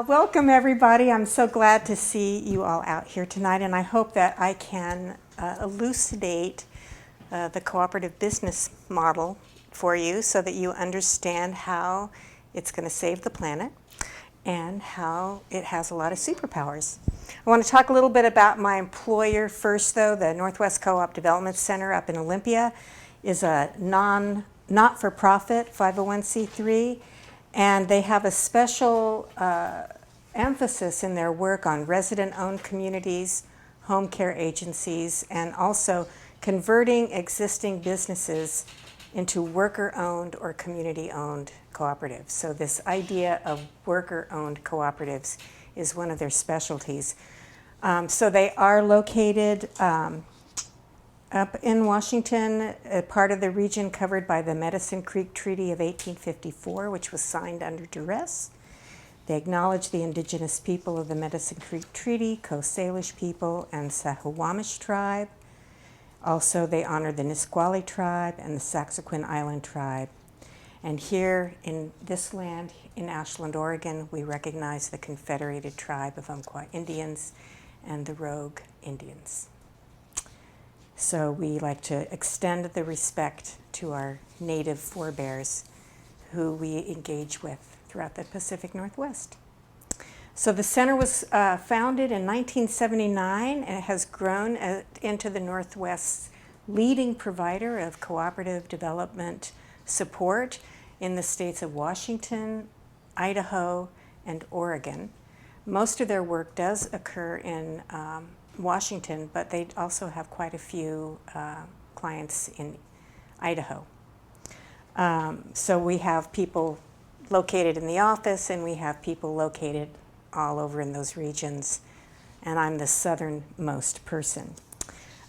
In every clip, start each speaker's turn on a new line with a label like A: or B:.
A: Welcome everybody. I'm so glad to see you all out here tonight, and I hope that I can elucidate the cooperative business model for you so that you understand how it's going to save the planet and how it has a lot of superpowers. I want to talk a little bit about my employer first, though. The Northwest Co-op Development Center up in Olympia is a not-for-profit 501c3, and they have a special emphasis in their work on resident-owned communities, home care agencies, and also converting existing businesses into worker-owned or community-owned cooperatives. So this idea of worker-owned cooperatives is one of their specialties. So they are located up in Washington, a part of the region covered by the Medicine Creek Treaty of 1854, which was signed under duress. They acknowledge the indigenous people of the Medicine Creek Treaty, Coast Salish people, and Sahuamish tribe. Also, they honor the Nisqually tribe and the Saxaquin Island tribe. And here in this land, in Ashland, Oregon, we recognize the Confederated Tribe of Umpqua Indians and the Rogue Indians. So we like to extend the respect to our native forebears who we engage with throughout the Pacific Northwest. So the center was founded in 1979 and it has grown into the Northwest's leading provider of cooperative development support in the states of Washington, Idaho, and Oregon. Most of their work does occur in Washington, but they also have quite a few clients in Idaho. So we have people located in the office and we have people located all over in those regions, and I'm the southernmost person.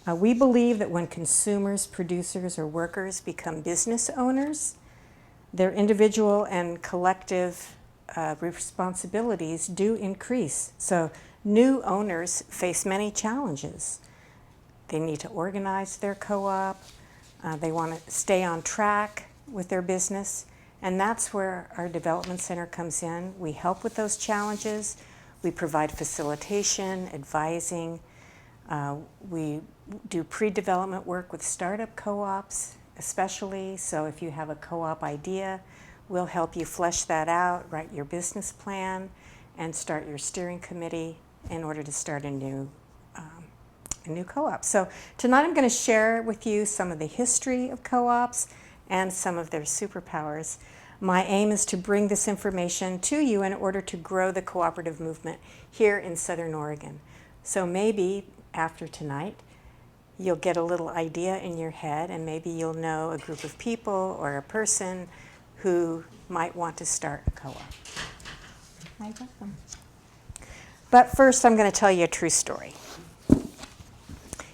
A: We believe that when consumers, producers, or workers become business owners, their individual and collective responsibilities do increase. So new owners face many challenges. They need to organize their co-op, they want to stay on track with their business, and that's where our development center comes in. We help with those challenges. We provide facilitation, advising. We do pre-development work with startup co-ops, especially. So if you have a co-op idea, we'll help you flesh that out, write your business plan, and start your steering committee in order to start a new co-op. So tonight I'm going to share with you some of the history of co-ops and some of their superpowers. My aim is to bring this information to you in order to grow the cooperative movement here in Southern Oregon. So maybe after tonight, you'll get a little idea in your head, and maybe you'll know a group of people or a person who might want to start a co-op. You're welcome. But first, I'm going to tell you a true story.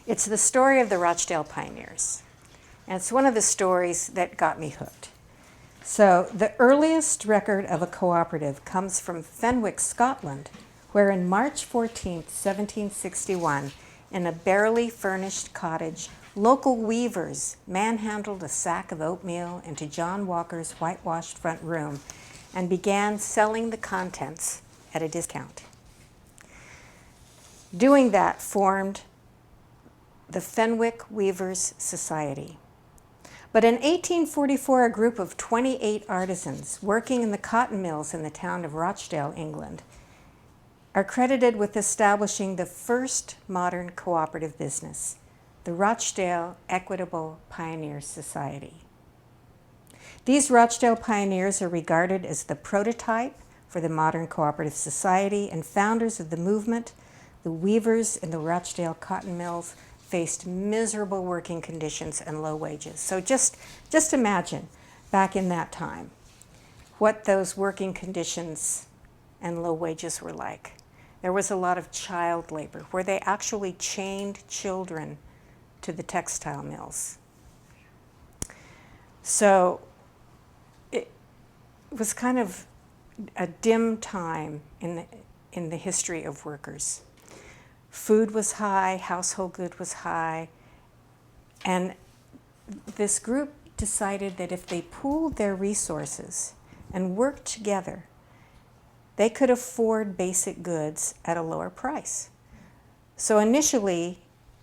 A: It's the story of the Rochdale pioneers, and it's one of the stories that got me hooked. So the earliest record of a cooperative comes from Fenwick, Scotland, where in March 14th, 1761, in a barely furnished cottage, local weavers manhandled a sack of oatmeal into John Walker's whitewashed front room and began selling the contents at a discount. Doing that formed the Fenwick Weavers Society. But in 1844, a group of 28 artisans working in the cotton mills in the town of Rochdale, England, are credited with establishing the first modern cooperative business, the Rochdale Equitable Pioneers Society. These Rochdale pioneers are regarded as the prototype for the modern cooperative society, and founders of the movement. The weavers in the Rochdale cotton mills faced miserable working conditions and low wages. So just imagine back in that time what those working conditions and low wages were like. There was a lot of child labor where they actually chained children to the textile mills. So it was kind of a dim time in the history of workers. Food was high, household good was high, and this group decided that if they pooled their resources and worked together, they could afford basic goods at a lower price. So initially,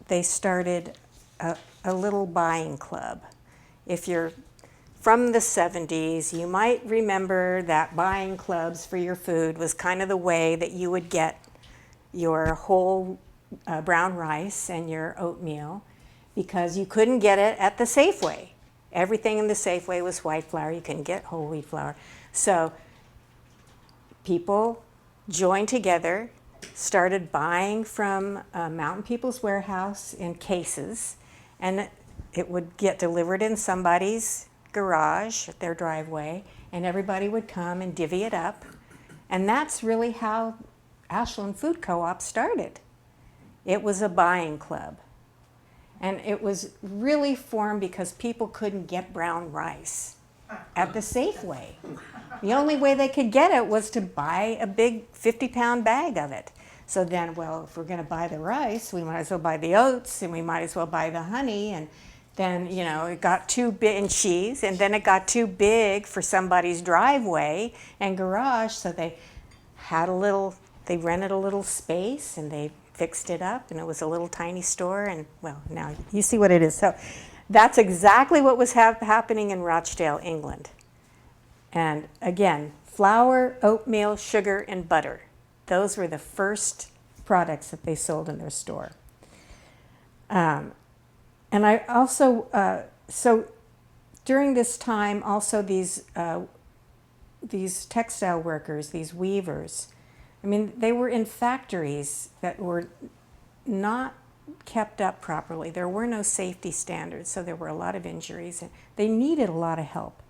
A: they started a little buying club. If you're from the 70s, you might remember that buying clubs for your food was kind of the way that you would get your whole brown rice and your oatmeal, because you couldn't get it at the Safeway. Everything in the Safeway was white flour. You couldn't get whole wheat flour. So people joined together, started buying from Mountain People's Warehouse in cases, and it would get delivered in somebody's garage, their driveway, and everybody would come and divvy it up. And that's really how Ashland Food Co-op started. It was a buying club. And it was really formed because people couldn't get brown rice at the Safeway. The only way they could get it was to buy a big 50-pound bag of it. So then, well, if we're going to buy the rice, we might as well buy the oats, and we might as well buy the honey. And then, you know, it got too big, and cheese, and then it got too big for somebody's driveway and garage, so they rented a little space, and they fixed it up, and it was a little tiny store, and, well, now you see what it is. So that's exactly what was happening in Rochdale, England. And again, flour, oatmeal, sugar, and butter. Those were the first products that they sold in their store. And I also, so during this time, also these textile workers, these weavers, I mean, they were in factories that were not kept up properly. There were no safety standards, so there were a lot of injuries, and they needed a lot of help.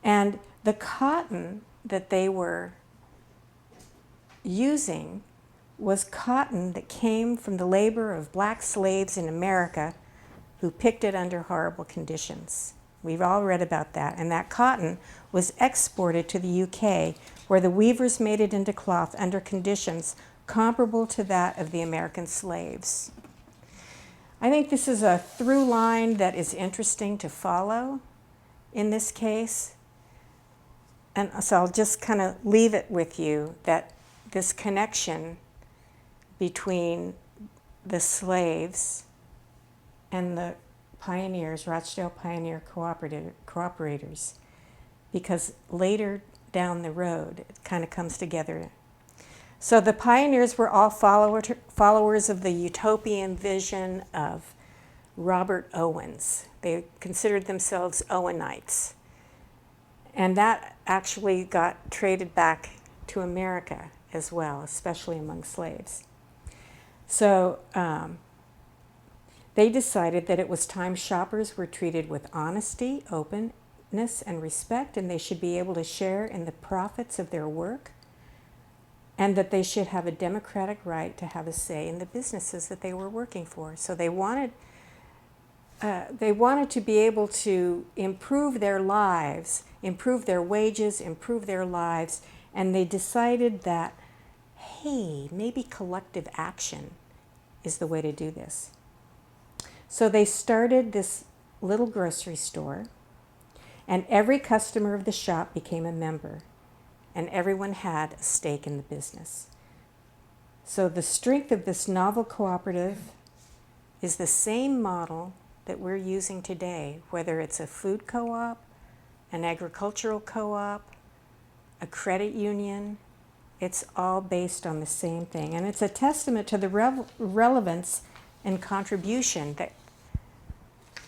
A: And the cotton that they were using was cotton that came from the labor of black slaves in America who picked it under horrible conditions. We've all read about that. And that cotton was exported to the UK, where the weavers made it into cloth under conditions comparable to that of the American slaves. I think this is a through line that is interesting to follow in this case. And so I'll just kind of leave it with you that this connection between the slaves and the pioneers, Rochdale Pioneer Cooperators, because later down the road it kind of comes together. So the pioneers were all followers of the utopian vision of Robert Owens. They considered themselves Owenites. And that actually got traded back to America as well, especially among slaves. So they decided that it was time shoppers were treated with honesty, openness, and respect, and they should be able to share in the profits of their work, and that they should have a democratic right to have a say in the businesses that they were working for. So they wanted to be able to improve their lives, improve their wages, improve their lives, and they decided that, hey, maybe collective action is the way to do this. So they started this little grocery store, and every customer of the shop became a member, and everyone had a stake in the business. So the strength of this novel cooperative is the same model that we're using today, whether it's a food co-op, an agricultural co-op, a credit union. It's all based on the same thing. And it's a testament to the relevance and contribution that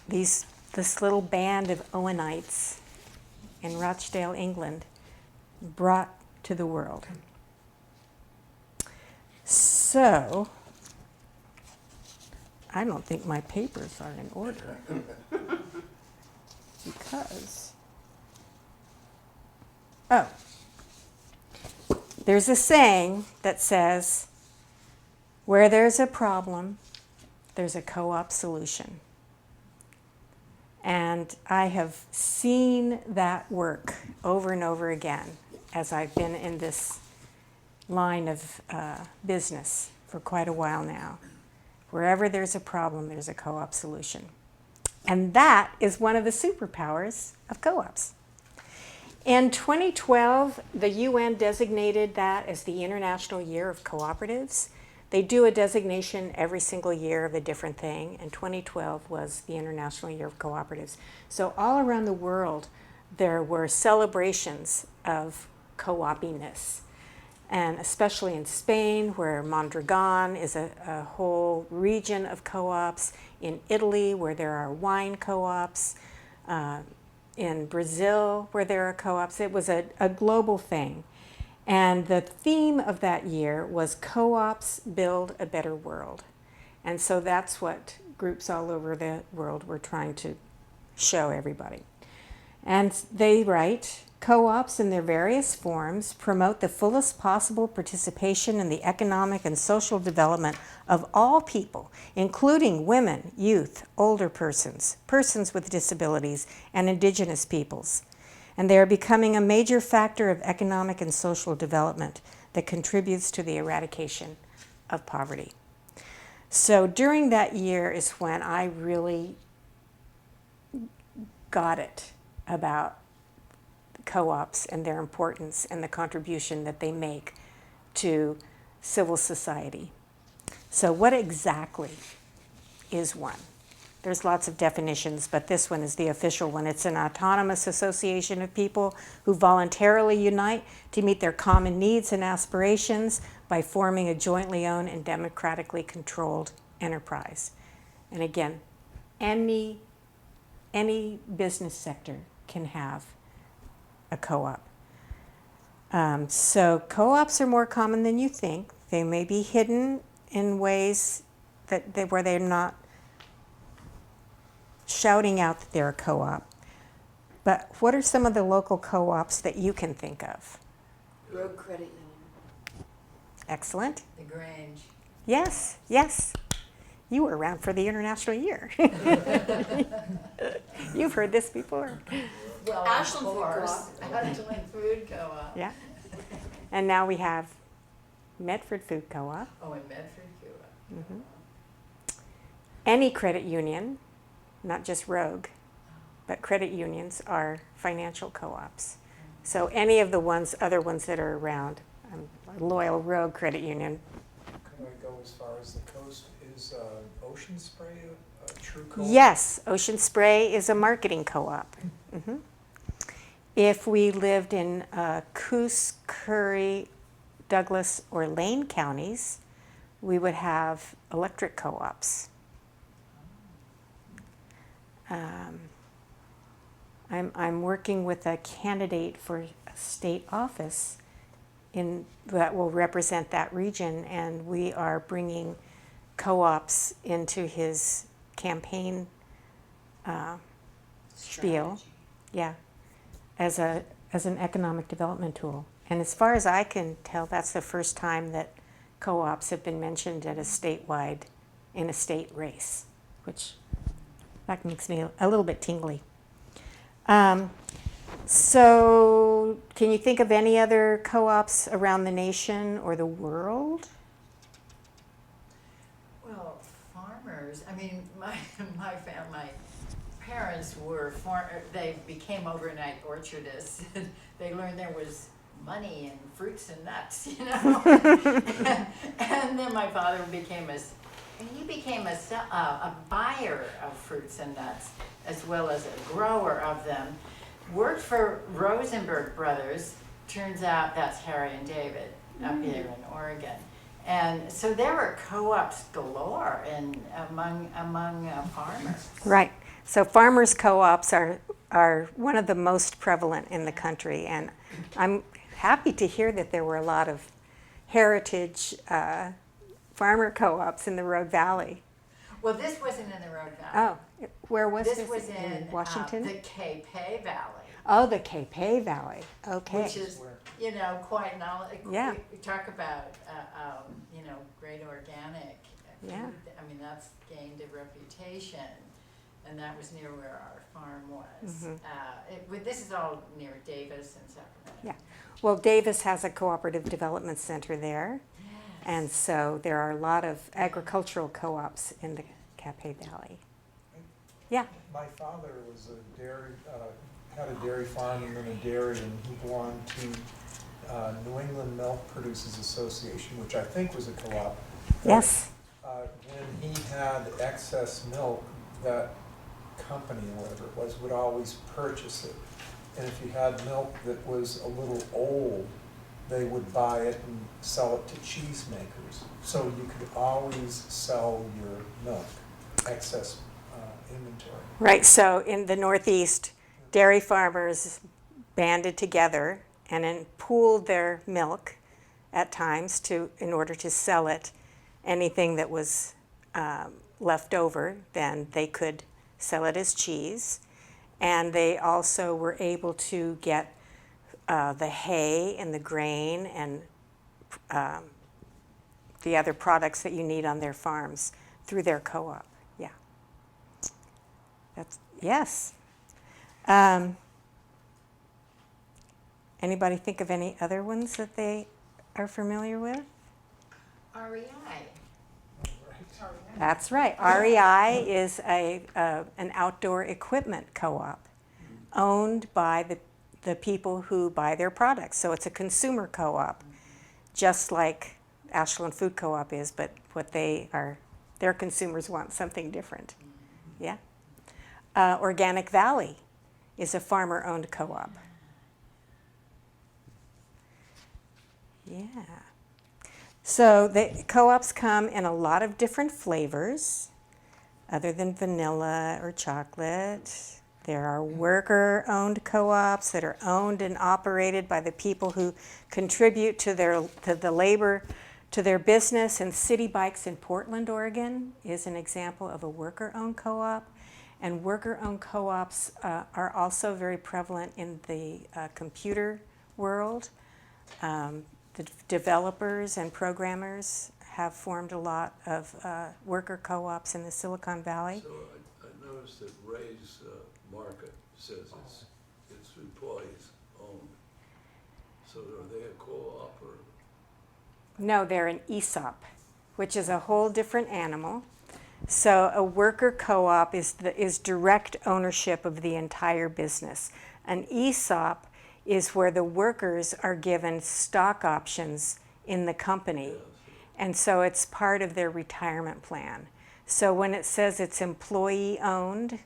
A: this little band of Owenites in Rochdale, England, brought to the world. So, I don't think my papers are in order because, there's a saying that says, where there's a problem, there's a co-op solution. And I have seen that work over and over again as I've been in this line of business for quite a while now. Wherever there's a problem, there's a co-op solution. And that is one of the superpowers of co-ops. In 2012, the UN designated that as the International Year of Cooperatives. They do a designation every single year of a different thing, and 2012 was the International Year of Cooperatives. So all around the world, there were celebrations of co-opiness, and especially in Spain, where Mondragon is a whole region of co-ops, in Italy, where there are wine co-ops, in Brazil, where there are co-ops. It was a global thing. And the theme of that year was Co-ops Build a Better World. And so that's what groups all over the world were trying to show everybody. And they write, co-ops in their various forms promote the fullest possible participation in the economic and social development of all people, including women, youth, older persons, persons with disabilities, and indigenous peoples. And they are becoming a major factor of economic and social development that contributes to the eradication of poverty. So during that year is when I really got it about co-ops and their importance and the contribution that they make to civil society. So what exactly is one? There's lots of definitions, but this one is the official one. It's an autonomous association of people who voluntarily unite to meet their common needs and aspirations by forming a jointly owned and democratically controlled enterprise. And again, any business sector can have a co-op. So co-ops are more common than you think. They may be hidden in ways where they're not shouting out that they're a co-op. But what are some of the local co-ops that you can think of?
B: Road Credit Union.
A: Excellent.
B: The Grange.
A: Yes, yes. You were around for the International Year. You've heard this before.
B: Well, Ashland Food Co-op. Ashland Food Co-op.
A: Yeah. And now we have Medford Food Co-op.
B: Oh, and Medford Co-op.
A: Mm-hmm. Any credit union, not just Rogue, but credit unions are financial co-ops. So any of the other ones that are around, a loyal Rogue credit union.
C: Can I go as far as the coast? Is Ocean Spray a true co-op?
A: Yes, Ocean Spray is a marketing co-op. Mm-hmm. If we lived in Coos, Curry, Douglas, or Lane counties, we would have electric co-ops. I'm working with a candidate for a state office that will represent that region, and we are bringing co-ops into his campaign spiel. Yeah, as an economic development tool. And as far as I can tell, that's the first time that co-ops have been mentioned in a state race, which that makes me a little bit tingly. So can you think of any other co-ops around the nation or the world?
B: Well, farmers. I mean, my parents were they became overnight orchardists. They learned there was money in fruits and nuts, you know. And then my father became a buyer of fruits and nuts, as well as a grower of them. Worked for Rosenberg Brothers. Turns out that's Harry and David up here in Oregon. And so there were co-ops galore among farmers.
A: Right. So farmers co-ops are one of the most prevalent in the country, and I'm happy to hear that there were a lot of heritage farmer co-ops in the Rogue Valley.
B: Well, this wasn't in the Rogue Valley.
A: Oh, where was this?
B: This was in
A: Washington?
B: the Capay Valley.
A: Oh, the Capay Valley. Okay.
B: Which is, quite knowledgeable.
A: Yeah.
B: We talk about, great organic food.
A: Yeah.
B: I mean, that's gained a reputation, and that was near where our farm was. Mm-hmm. This is all near Davis and Sacramento.
A: Yeah. Well, Davis has a cooperative development center there.
B: Yes.
A: And so there are a lot of agricultural co-ops in the Capay Valley. Yeah.
C: My father was a dairy, had a dairy farm and then a dairy, and he belonged to New England Milk Producers Association, which I think was a co-op.
A: Yes.
C: When he had excess milk, that company, or whatever it was, would always purchase it. And if you had milk that was a little old, they would buy it and sell it to cheesemakers. So you could always sell your milk, excess inventory.
A: Right, so in the Northeast, dairy farmers banded together and then pooled their milk at times in order to sell it. Anything that was left over, then they could sell it as cheese. And they also were able to get the hay and the grain and the other products that you need on their farms through their co-op. Yeah. Yes. Anybody think of any other ones that they are familiar with?
B: REI.
A: That's right. REI is an outdoor equipment co-op owned by the people who buy their products. So it's a consumer co-op, just like Ashland Food Co-op is, but what their consumers want something different. Yeah. Organic Valley is a farmer-owned co-op. Yeah. So the co-ops come in a lot of different flavors, other than vanilla or chocolate. There are worker-owned co-ops that are owned and operated by the people who contribute to the labor, to their business. And City Bikes in Portland, Oregon is an example of a worker-owned co-op. And worker-owned co-ops are also very prevalent in the computer world. The developers and programmers have formed a lot of worker co-ops in the Silicon Valley.
D: So I noticed that Ray's market says it's employees owned. So are they a co-op or?
A: No, they're an ESOP, which is a whole different animal. So a worker co-op is direct ownership of the entire business. An ESOP is where the workers are given stock options in the company. And so it's part of their retirement plan. So when it says it's employee-owned,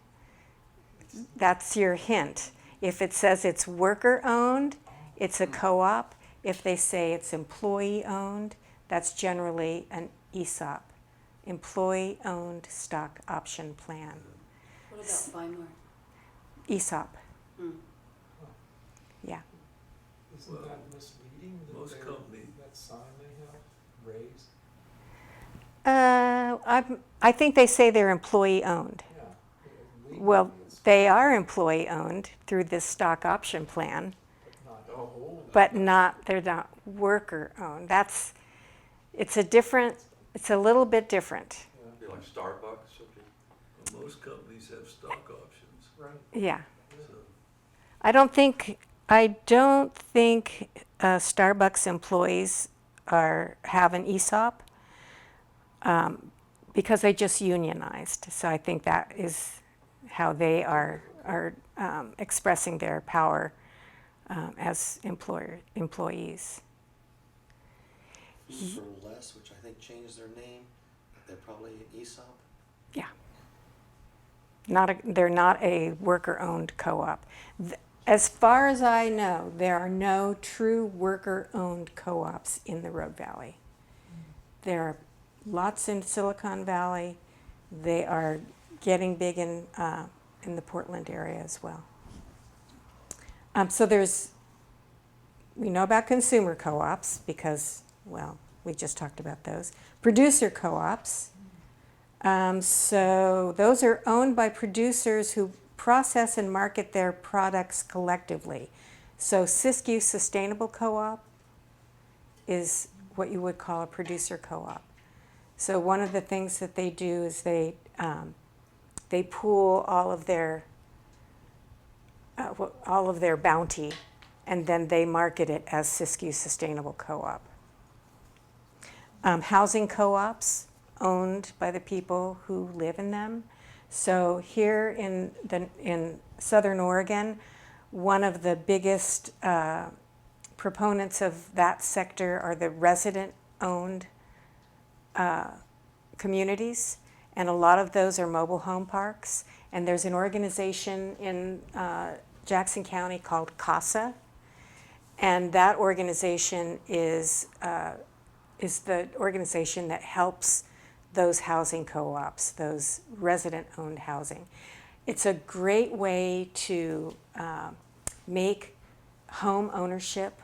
A: that's your hint. If it says it's worker-owned, it's a co-op. If they say it's employee-owned, that's generally an ESOP, employee-owned stock option plan.
E: What about buy more?
A: ESOP. Yeah.
C: Isn't that misleading?
D: Most companies.
C: That sign they have, raised?
A: I think they say they're employee-owned.
C: Yeah. Legally
A: Well,
C: it's
A: they are employee-owned through this stock option plan,
C: not the whole.
A: but they're not worker-owned. It's a little bit different.
F: Be like Starbucks, okay?
D: Well, most companies have stock options.
C: Right.
A: Yeah.
D: So
A: I don't think Starbucks employees have an ESOP because they just unionized. So I think that is how they are expressing their power as employees.
G: For Less, which I think changed their name, they're probably an ESOP.
A: Yeah. They're not a worker-owned co-op. As far as I know, there are no true worker-owned co-ops in the Rogue Valley. There are lots in Silicon Valley. They are getting big in the Portland area as well. So we know about consumer co-ops because, well, we just talked about those. Producer co-ops. So those are owned by producers who process and market their products collectively. So Siskiyou Sustainable Co-op is what you would call a producer co-op. So one of the things that they do is they pool all of their bounty, and then they market it as Siskiyou Sustainable Co-op. Housing co-ops owned by the people who live in them. So here in Southern Oregon, One of the biggest proponents of that sector are the resident-owned communities, and a lot of those are mobile home parks. And there's an organization in Jackson County called CASA, and that organization is the organization that helps those housing co-ops, those resident-owned housing. It's a great way to make home ownership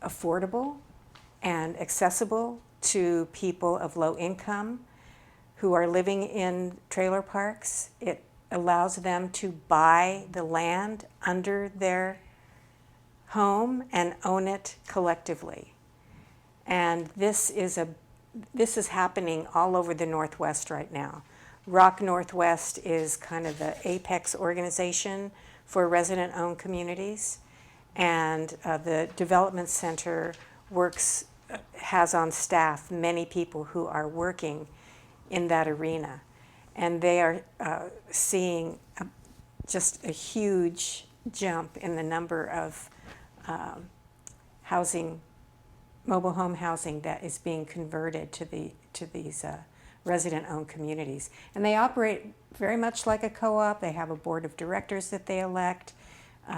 A: affordable and accessible to people of low income who are living in trailer parks. It allows them to buy the land under their home and own it collectively. And this is happening all over the Northwest right now. Rock Northwest is kind of the apex organization for resident-owned communities, and the Development Center has on staff many people who are working in that arena, and they are seeing just a huge jump in the number of mobile home housing that is being converted to these resident-owned communities. And they operate very much like a co-op. They have a board of directors that they elect.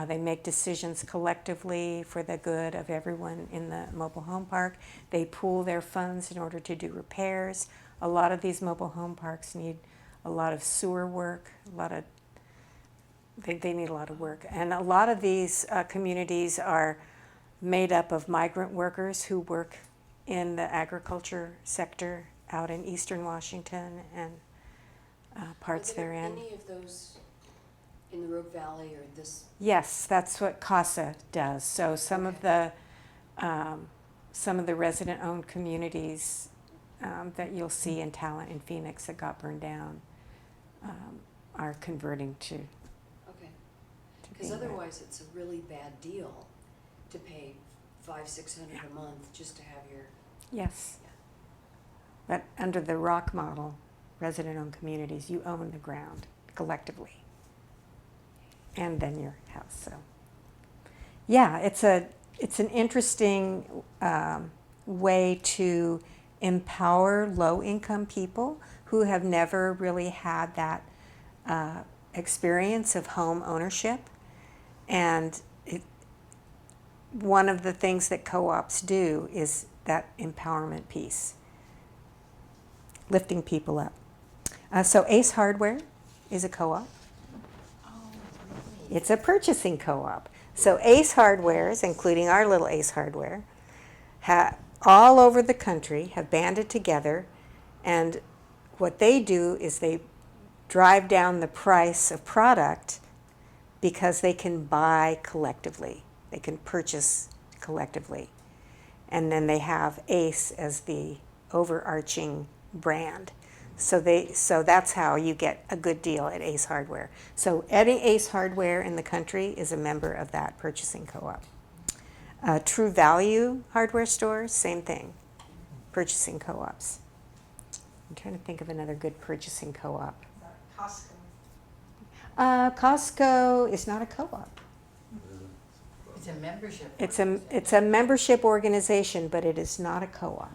A: They make decisions collectively for the good of everyone in the mobile home park. They pool their funds in order to do repairs. A lot of these mobile home parks need a lot of sewer work, they need a lot of work. And a lot of these communities are made up of migrant workers who work in the agriculture sector out in eastern Washington and parts
E: Are there
A: therein.
E: any of those in the Rogue Valley or this?
A: Yes, that's what CASA does. So some of the resident-owned communities that you'll see in Talent in Phoenix that got burned down are converting to.
E: Okay. Because
A: being there.
E: otherwise it's a really bad deal to pay $500-600 a month just to have your.
A: Yes.
E: Yeah.
A: But under the ROC model, resident-owned communities, you own the ground collectively, and then your house. So, yeah, it's an interesting way to empower low-income people who have never really had that experience of home ownership. And one of the things that co-ops do is that empowerment piece, lifting people up. So Ace Hardware is a co-op.
B: Oh, really?
A: It's a purchasing co-op. So Ace Hardwares, including our little Ace Hardware, all over the country have banded together, and what they do is they drive down the price of product because they can buy collectively. They can purchase collectively. And then they have Ace as the overarching brand. So that's how you get a good deal at Ace Hardware. So any Ace Hardware in the country is a member of that purchasing co-op. True Value hardware stores, same thing, purchasing co-ops. I'm trying to think of another good purchasing co-op.
H: Costco.
A: Costco is not a co-op.
B: It's a membership.
A: It's a membership organization, but it is not a co-op.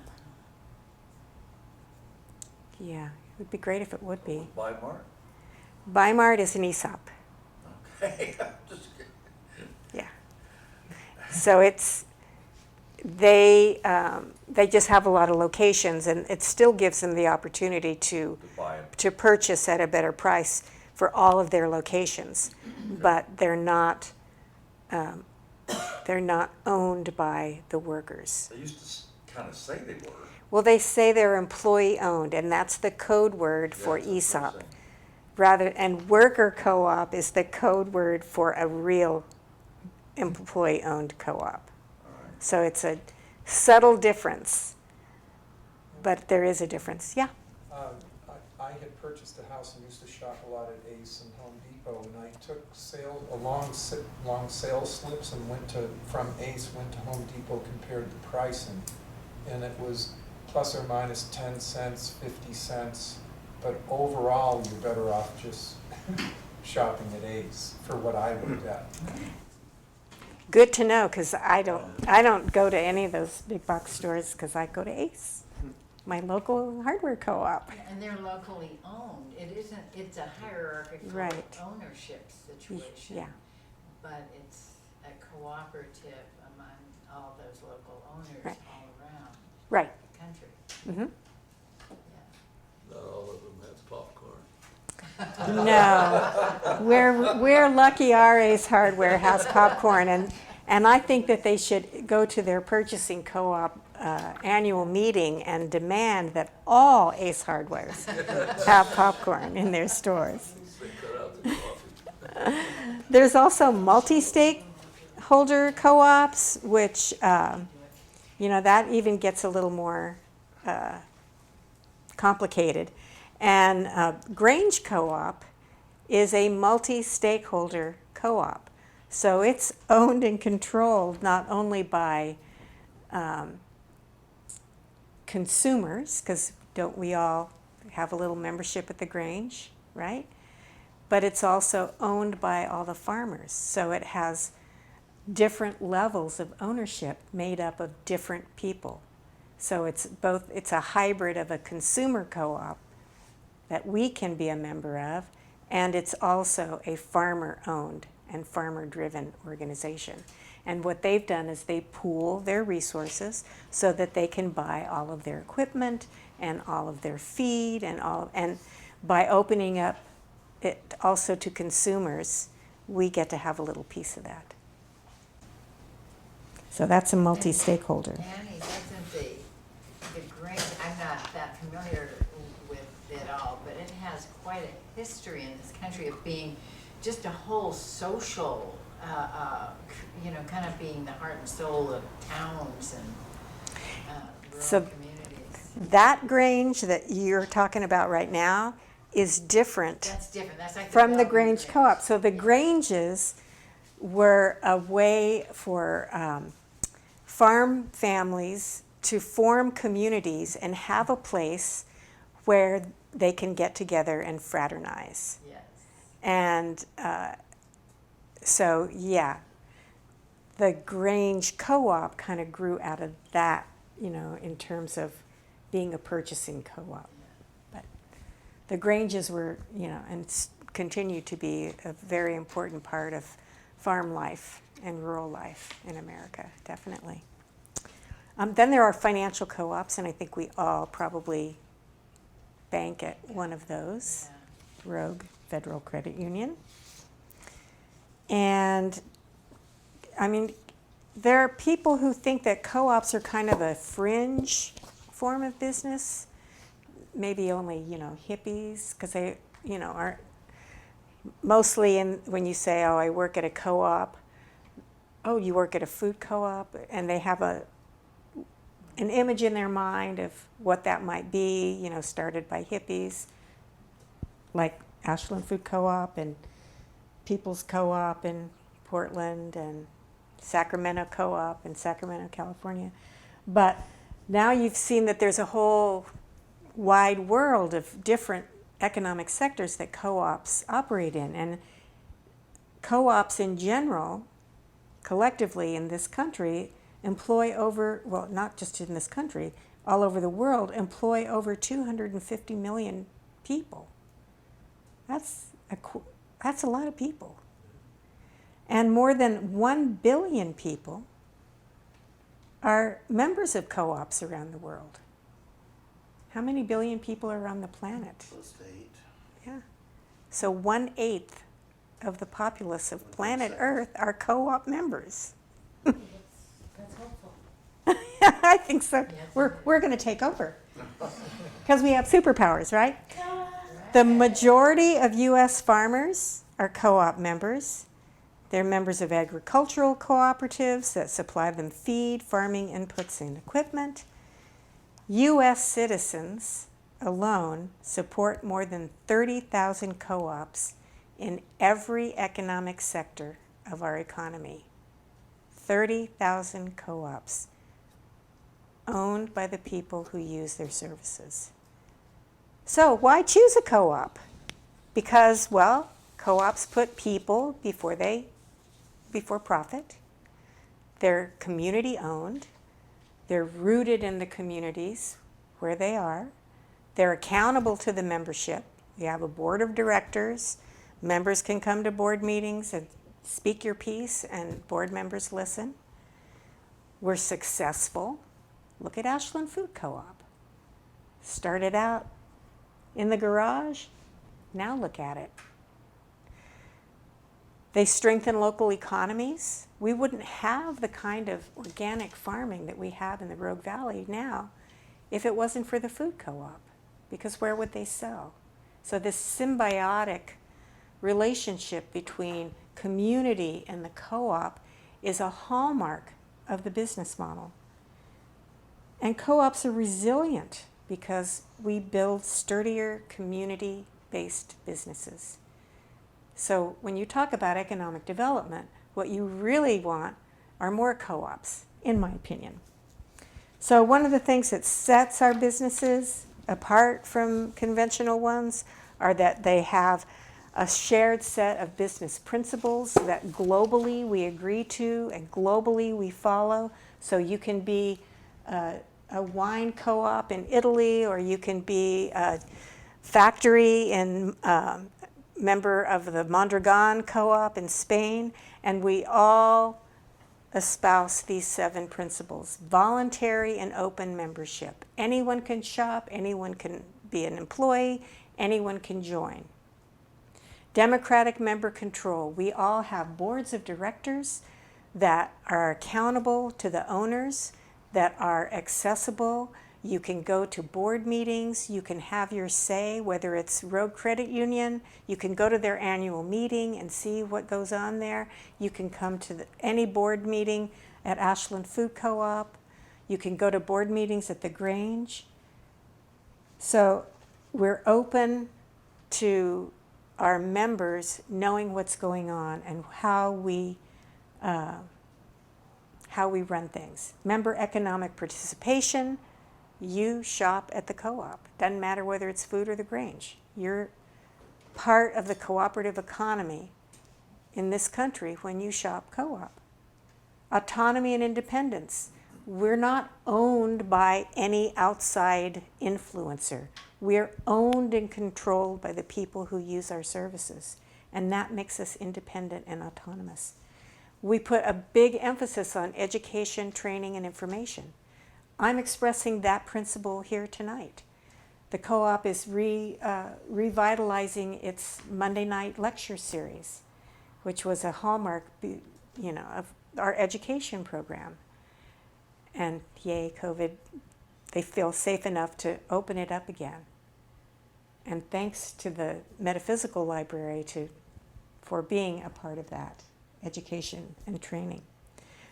A: Yeah, it would be great if it would be.
F: Buy Mart?
A: Bimart is an ESOP.
F: Okay, just kidding.
A: Yeah. So they just have a lot of locations, and it still gives them the opportunity to
F: buy it.
A: purchase at a better price for all of their locations, but they're not owned by the workers.
F: They used to kind of say they were.
A: Well, they say they're employee owned, and that's the code word for
F: Yeah, that's what I'm
A: ESOP.
F: saying.
A: And worker co-op is the code word for a real employee-owned co-op.
F: All right.
A: So it's a subtle difference, but there is a difference. Yeah.
C: I had purchased a house and used to shop a lot at Ace and Home Depot, and I took long sales slips and from Ace went to Home Depot, compared the pricing, and it was plus or minus 10 cents, 50 cents, but overall you're better off just shopping at Ace for what I looked at.
A: Good to know, because I don't go to any of those big box stores, because I go to Ace, my local hardware co-op.
B: And they're locally owned. It's a hierarchical
A: Right.
B: ownership situation.
A: Yeah.
B: But it's a cooperative among all those local owners
A: Right.
B: all around
A: Right.
B: the country.
A: Hmm.
B: Yeah.
D: Not all of them have popcorn.
A: No, we're lucky our Ace Hardware has popcorn, and I think that they should go to their purchasing co-op annual meeting and demand that all Ace Hardwares have popcorn in their stores.
D: They cut out the coffee.
A: There's also multi-stakeholder co-ops, which, that even gets a little more complicated. And Grange Co-op is a multi-stakeholder co-op. So it's owned and controlled not only by consumers, because don't we all have a little membership at the Grange, right? But it's also owned by all the farmers. So it has different levels of ownership made up of different people. So it's a hybrid of a consumer co-op that we can be a member of, and it's also a farmer-owned and farmer-driven organization. And what they've done is they pool their resources so that they can buy all of their equipment and all of their feed and by opening up it also to consumers, we get to have a little piece of that. So that's a multi-stakeholder.
B: Annie, doesn't the Grange, I'm not that familiar with it all, but it has quite a history in this country of being just a whole social, kind of being the heart and soul of towns and rural
A: So
B: communities.
A: that Grange that you're talking about right now is different
B: That's different. That's like
A: from the
B: Bellevue
A: Grange
B: Grange.
A: Co-op. So the Granges were a way for farm families to form communities and have a place where they can get together and fraternize.
B: Yes.
A: And the Grange Co-op kind of grew out of that, in terms of being a purchasing co-op. But the Granges were, and continue to be a very important part of farm life and rural life in America, definitely. Then there are financial co-ops, and I think we all probably bank at one of those.
B: Yeah.
A: Rogue Federal Credit Union. And there are people who think that co-ops are kind of a fringe form of business, maybe only, hippies, because they, aren't mostly when you say, oh, I work at a co-op, oh, you work at a food co-op, and they have an image in their mind of what that might be, started by hippies, like Ashland Food Co-op and People's Co-op in Portland and Sacramento Co-op in Sacramento, California. But now you've seen that there's a whole wide world of different economic sectors that co-ops operate in. And co-ops in general, collectively in this country, employ not just in this country, all over the world, employ over 250 million people. That's a lot of people. And more than 1 billion people are members of co-ops around the world. How many billion people are on the planet?
G: Close to 8.
A: Yeah. So 1/8 of the populace of planet Earth are co-op members.
E: That's helpful.
A: I think so.
B: Yes.
A: We're going to take over because we have superpowers, right? The majority of U.S. farmers are co-op members. They're members of agricultural cooperatives that supply them feed, farming inputs, and equipment. U.S. citizens alone support more than 30,000 co-ops in every economic sector of our economy. 30,000 co-ops owned by the people who use their services. So why choose a co-op? Because, co-ops put people before profit. They're community-owned. They're rooted in the communities where they are. They're accountable to the membership. We have a board of directors. Members can come to board meetings and speak your piece, and board members listen. We're successful. Look at Ashland Food Co-op. Started out in the garage. Now look at it. They strengthen local economies. We wouldn't have the kind of organic farming that we have in the Rogue Valley now if it wasn't for the food co-op, because where would they sell? So this symbiotic relationship between community and the co-op is a hallmark of the business model. And co-ops are resilient because we build sturdier community-based businesses. So when you talk about economic development, what you really want are more co-ops, in my opinion. So one of the things that sets our businesses apart from conventional ones are that they have a shared set of business principles that globally we agree to and globally we follow. So you can be a wine co-op in Italy, or you can be a factory in member of the Mondragon Co-op in Spain, and we all espouse these 7 principles. Voluntary and open membership. Anyone can shop, anyone can be an employee, anyone can join. Democratic member control. We all have boards of directors that are accountable to the owners, that are accessible. You can go to board meetings, you can have your say, whether it's Rogue Credit Union, you can go to their annual meeting and see what goes on there. You can come to any board meeting at Ashland Food Co-op. You can go to board meetings at the Grange. So we're open to our members knowing what's going on and how we run things. Member economic participation. You shop at the co-op. Doesn't matter whether it's food or the Grange. You're part of the cooperative economy in this country when you shop co-op. Autonomy and independence. We're not owned by any outside influencer. We're owned and controlled by the people who use our services, and that makes us independent and autonomous. We put a big emphasis on education, training, and information. I'm expressing that principle here tonight. The co-op is revitalizing its Monday night lecture series, which was a hallmark, of our education program. And yay, COVID, they feel safe enough to open it up again. And thanks to the Metaphysical Library for being a part of that education and training.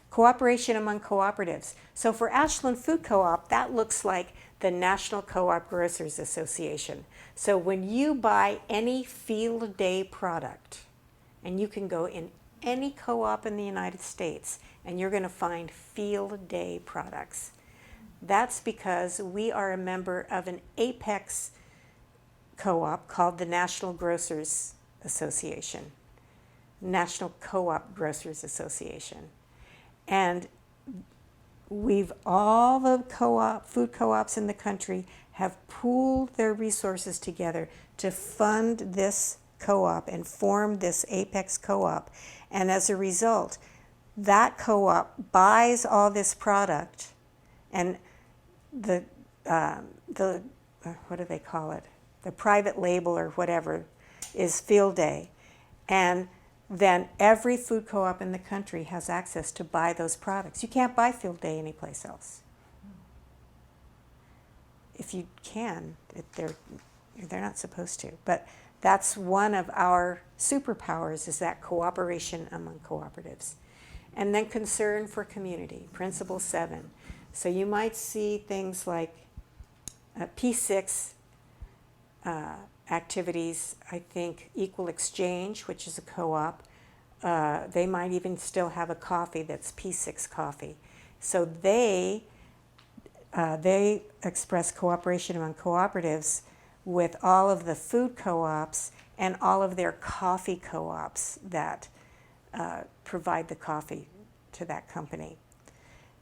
A: Cooperation among cooperatives. So for Ashland Food Co-op, that looks like the National Co-op Grocers Association. So when you buy any field day product, and you can go in any co-op in the United States, and you're going to find field day products. That's because we are a member of an apex co-op called the National Grocers Association, National Co-op Grocers Association. And all the food co-ops in the country have pooled their resources together to fund this co-op and form this apex co-op. And as a result, that co-op buys all this product, and the what do they call it? The private label or whatever is field day. And then every food co-op in the country has access to buy those products. You can't buy field day anyplace else. If you can, they're not supposed to. But that's one of our superpowers, is that cooperation among cooperatives. And then concern for community, Principle 7. So you might see things like P6 activities, I think Equal Exchange, which is a co-op. They might even still have a coffee that's P6 coffee. So they express cooperation among cooperatives with all of the food co-ops and all of their coffee co-ops that provide the coffee to that company.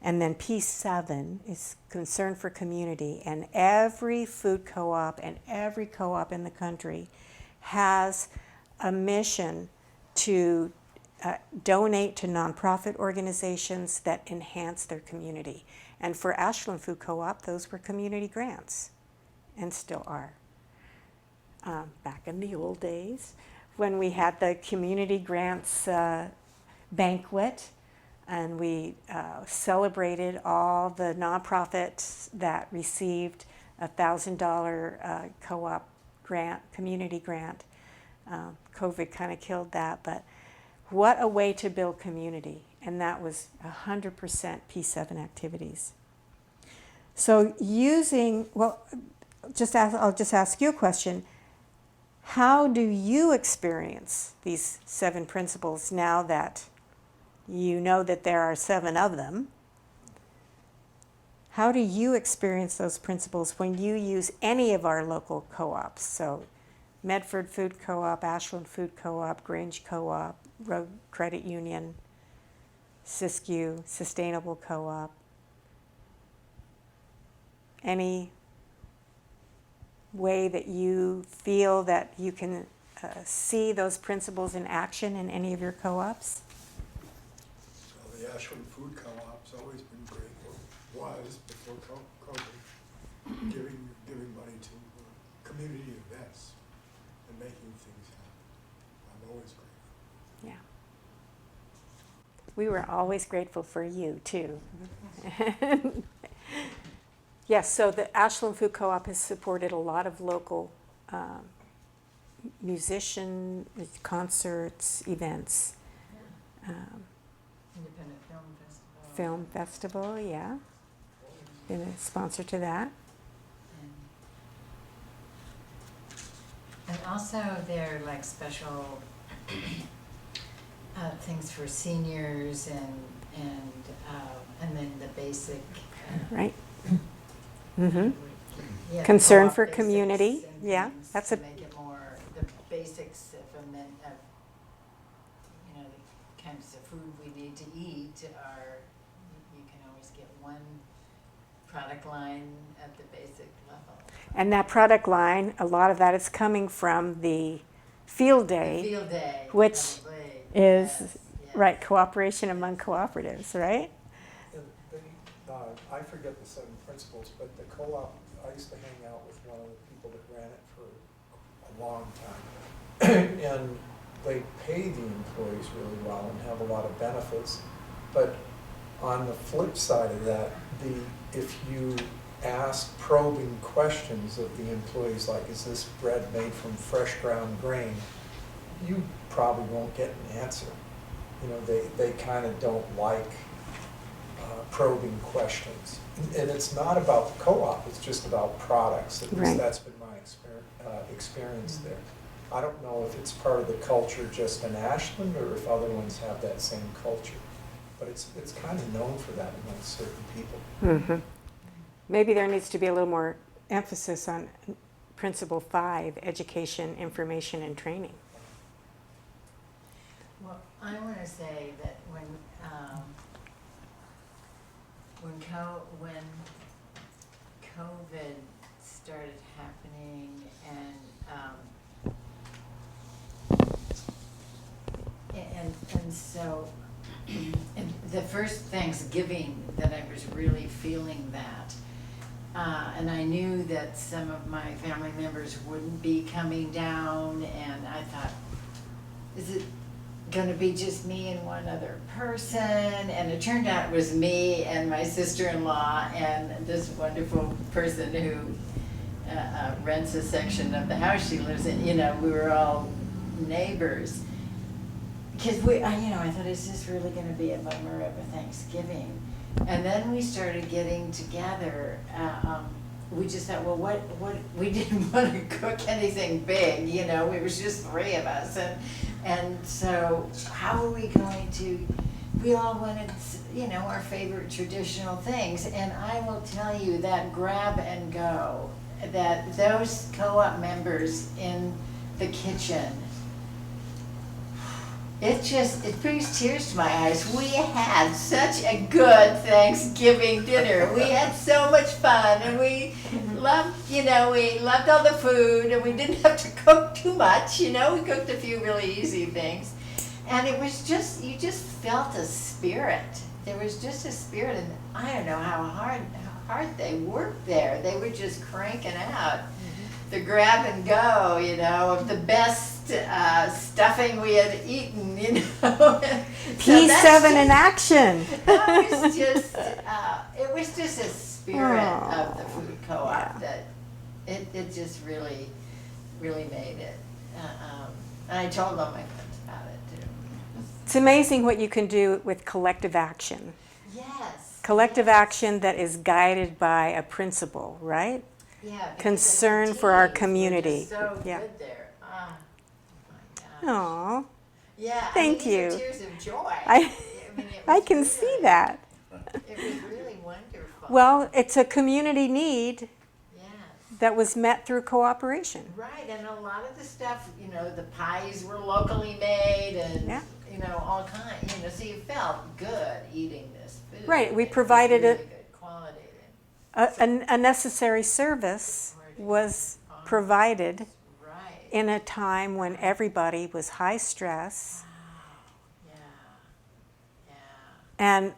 A: And then P7 is concern for community, and every food co-op and every co-op in the country has a mission to donate to nonprofit organizations that enhance their community. And for Ashland Food Co-op, those were community grants, and still are. Back in the old days, when we had the community grants banquet, and we celebrated all the nonprofits that received a $1,000 co-op grant, community grant. COVID kind of killed that, but what a way to build community. And that was 100% P7 activities. So I'll just ask you a question. How do you experience these 7 principles now that you know that there are 7 of them? How do you experience those principles when you use any of our local co-ops? So Medford Food Co-op, Ashland Food Co-op, Grange Co-op, Road Credit Union, Siskiyou, Sustainable Co-op. Any way that you feel that you can see those principles in action in any of your co-ops?
H: So the Ashland Food Co-op's always been great, or was before COVID, giving money to community events and making things happen. I'm always grateful.
A: Yeah. We were always grateful for you, too. Yes, so the Ashland Food Co-op has supported a lot of local musician concerts, events.
B: Independent Film Festival.
A: Film festival, yeah. Been a sponsor to that.
B: And also there are like special things for seniors and then the basic.
A: Right. Mm-hmm.
B: Yeah,
A: Concern
B: co-op
A: for
B: basics
A: community,
B: and
A: yeah,
B: things
A: that's
B: to
A: a-
B: make it more, the basics of the kinds of food we need to eat are, you can always get one product line at the basic level.
A: And that product line, a lot of that is coming from the field
B: The
A: day,
B: field day.
A: which
B: probably,
A: is,
B: yes.
A: right, cooperation among cooperatives, right?
C: And I forget the 7 principles, but the co-op, I used to hang out with one of the people that ran it for a long time. And they pay the employees really well and have a lot of benefits. But on the flip side of that, if you ask probing questions of the employees, like, is this bread made from fresh ground grain, you probably won't get an answer. You know, they kind of don't like probing questions. And it's not about the co-op, it's just about products. At least
A: Right.
C: that's been my experience there. I don't know if it's part of the culture just in Ashland or if other ones have that same culture. But it's kind of known for that amongst certain people.
A: Mm-hmm. Maybe there needs to be a little more emphasis on Principle 5, education, information, and training.
B: Well, I want to say that when COVID started happening and so and the first Thanksgiving that I was really feeling that, and I knew that some of my family members wouldn't be coming down, and I thought, is it going to be just me and one other person? And it turned out it was me and my sister-in-law and this wonderful person who rents a section of the house she lives in. You know, we were all neighbors. Because I thought, is this really going to be a bummer of a Thanksgiving? And then we started getting together. We just thought, well, what? We didn't want to cook anything big, you know. We was just 3 of us, and so how are we going to? We all wanted, our favorite traditional things, and I will tell you that grab and go, that those co-op members in the kitchen. it brings tears to my eyes. We had such a good Thanksgiving dinner. We had so much fun, and we loved all the food, and we didn't have to cook too much. We cooked a few really easy things, and it was you just felt a spirit. There was just a spirit, and I don't know how hard they worked there. They were just cranking out the grab and go, of the best stuffing we had eaten,
A: P7 in action.
B: It was just a spirit of the food co-op that it just really, really made it. And I told all my friends about it too.
A: It's amazing what you can do with collective action.
B: Yes.
A: Collective action that is guided by a principle, right?
B: Yeah. because
A: Concern
B: the
A: for our
B: teams were
A: community.
B: just so
A: Yeah.
B: good there. Oh my gosh.
A: Aw,
B: Yeah.
A: Thank
B: these are
A: you.
B: tears of joy.
A: I
B: It was
A: can see
B: really-
A: that.
B: It was really wonderful.
A: Well, it's a community need
B: Yes.
A: that was met through cooperation.
B: Right, and a lot of the stuff, the pies were locally made and,
A: Yeah.
B: all kinds, so you felt good eating this food.
A: Right, we
B: It was
A: provided
B: really
A: a-
B: good quality.
A: A necessary service was provided
B: Right.
A: in a time when everybody was high stress,
B: Yeah. Yeah.
A: and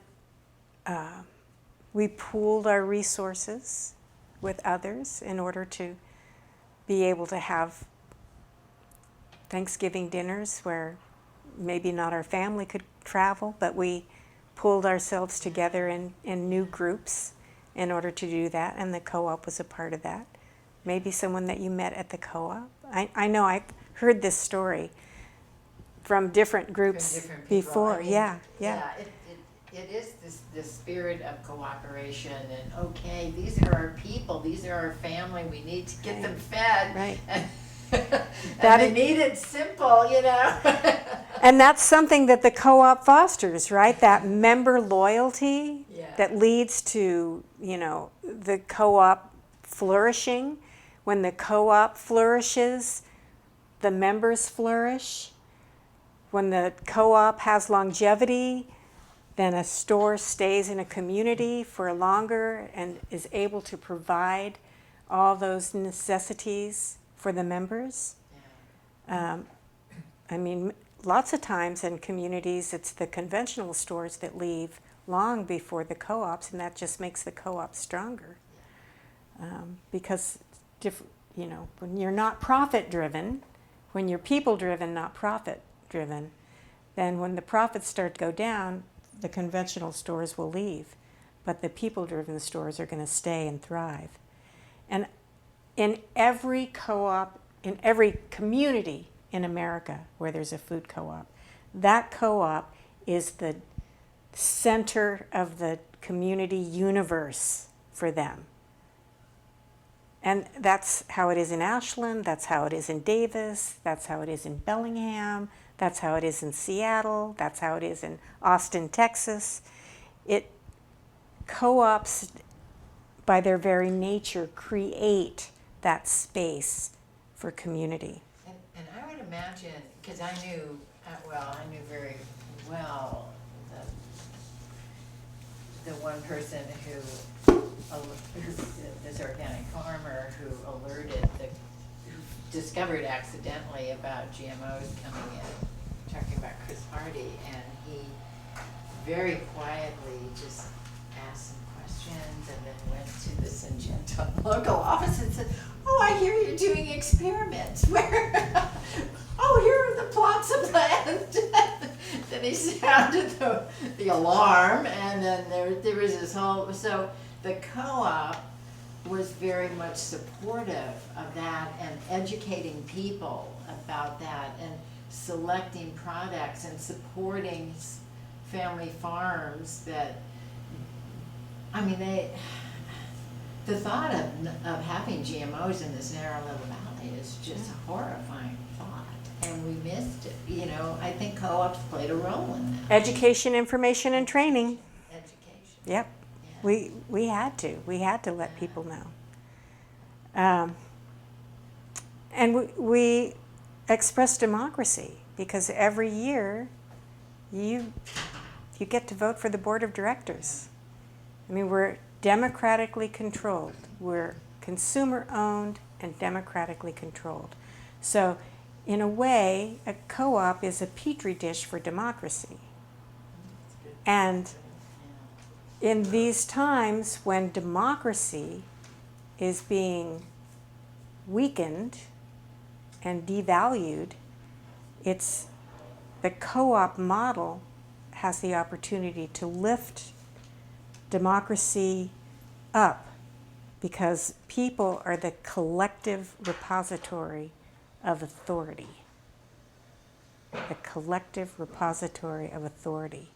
A: we pooled our resources with others in order to be able to have Thanksgiving dinners where maybe not our family could travel, but we pulled ourselves together in new groups in order to do that, and the co-op was a part of that. Maybe someone that you met at the co-op. I know I've heard this story from different groups
B: From different people.
A: before.
B: I mean,
A: Yeah.
B: It is this spirit of cooperation and, okay, these are our people, these are our family, we need to get them fed.
A: Right.
B: And
A: That
B: they
A: is-
B: need it simple,
A: And that's something that the co-op fosters, right? That member loyalty
B: Yeah.
A: that leads to, the co-op flourishing. When the co-op flourishes, the members flourish. When the co-op has longevity, then a store stays in a community for longer and is able to provide all those necessities for the members. Lots of times in communities, it's the conventional stores that leave long before the co-ops, and that just makes the co-op stronger. Because, when you're not profit-driven, when you're people-driven, not profit-driven, then when the profits start to go down, the conventional stores will leave. But the people-driven stores are going to stay and thrive. And in every co-op, in every community in America where there's a food co-op, that co-op is the center of the community universe for them. And that's how it is in Ashland, that's how it is in Davis, that's how it is in Bellingham, that's how it is in Seattle, that's how it is in Austin, Texas. Co-ops, by their very nature, create that space for community.
B: And I would imagine, because I knew very well the one person this organic farmer who discovered accidentally about GMOs coming in, talking about Chris Hardy, and he very quietly just asked some questions and then went to the Syngenta local office and said, "Oh, I hear you're doing experiments. Where? Oh, here are the plots of land." Then he sounded the alarm, and then there was this whole. So the co-op was very much supportive of that and educating people about that and selecting products and supporting family farms that. The thought of having GMOs in this narrow little valley is just a horrifying thought, and we missed it. I think co-ops played a role in that.
A: Education, information, and training.
B: Education.
A: Yep.
B: Yeah.
A: We had to let people know. And we expressed democracy. because every year you get to vote for the board of directors. I mean, we're democratically controlled. We're consumer-owned and democratically controlled. So, in a way, a co-op is a petri dish for democracy. And in these times when democracy is being weakened and devalued, it's the co-op model has the opportunity to lift democracy up, because people are the collective repository of authority. The collective repository of authority.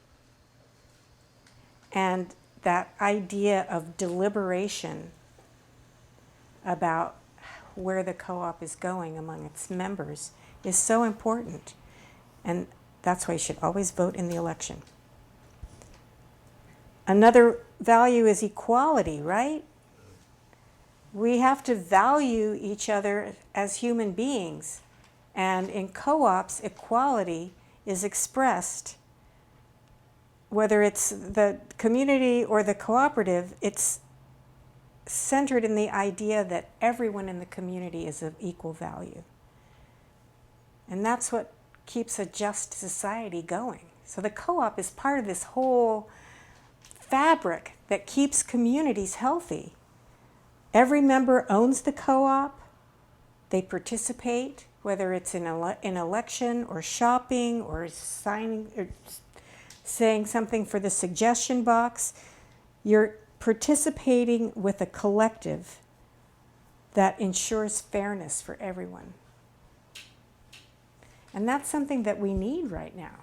A: And that idea of deliberation about where the co-op is going among its members is so important. And that's why you should always vote in the election. Another value is equality, right? We have to value each other as human beings. And in co-ops, equality is expressed, whether it's the community or the cooperative, it's centered in the idea that everyone in the community is of equal value. And that's what keeps a just society going. So the co-op is part of this whole fabric that keeps communities healthy. Every member owns the co-op. They participate, whether it's in an election or shopping or signing or saying something for the suggestion box. You're participating with a collective that ensures fairness for everyone. And that's something that we need right now.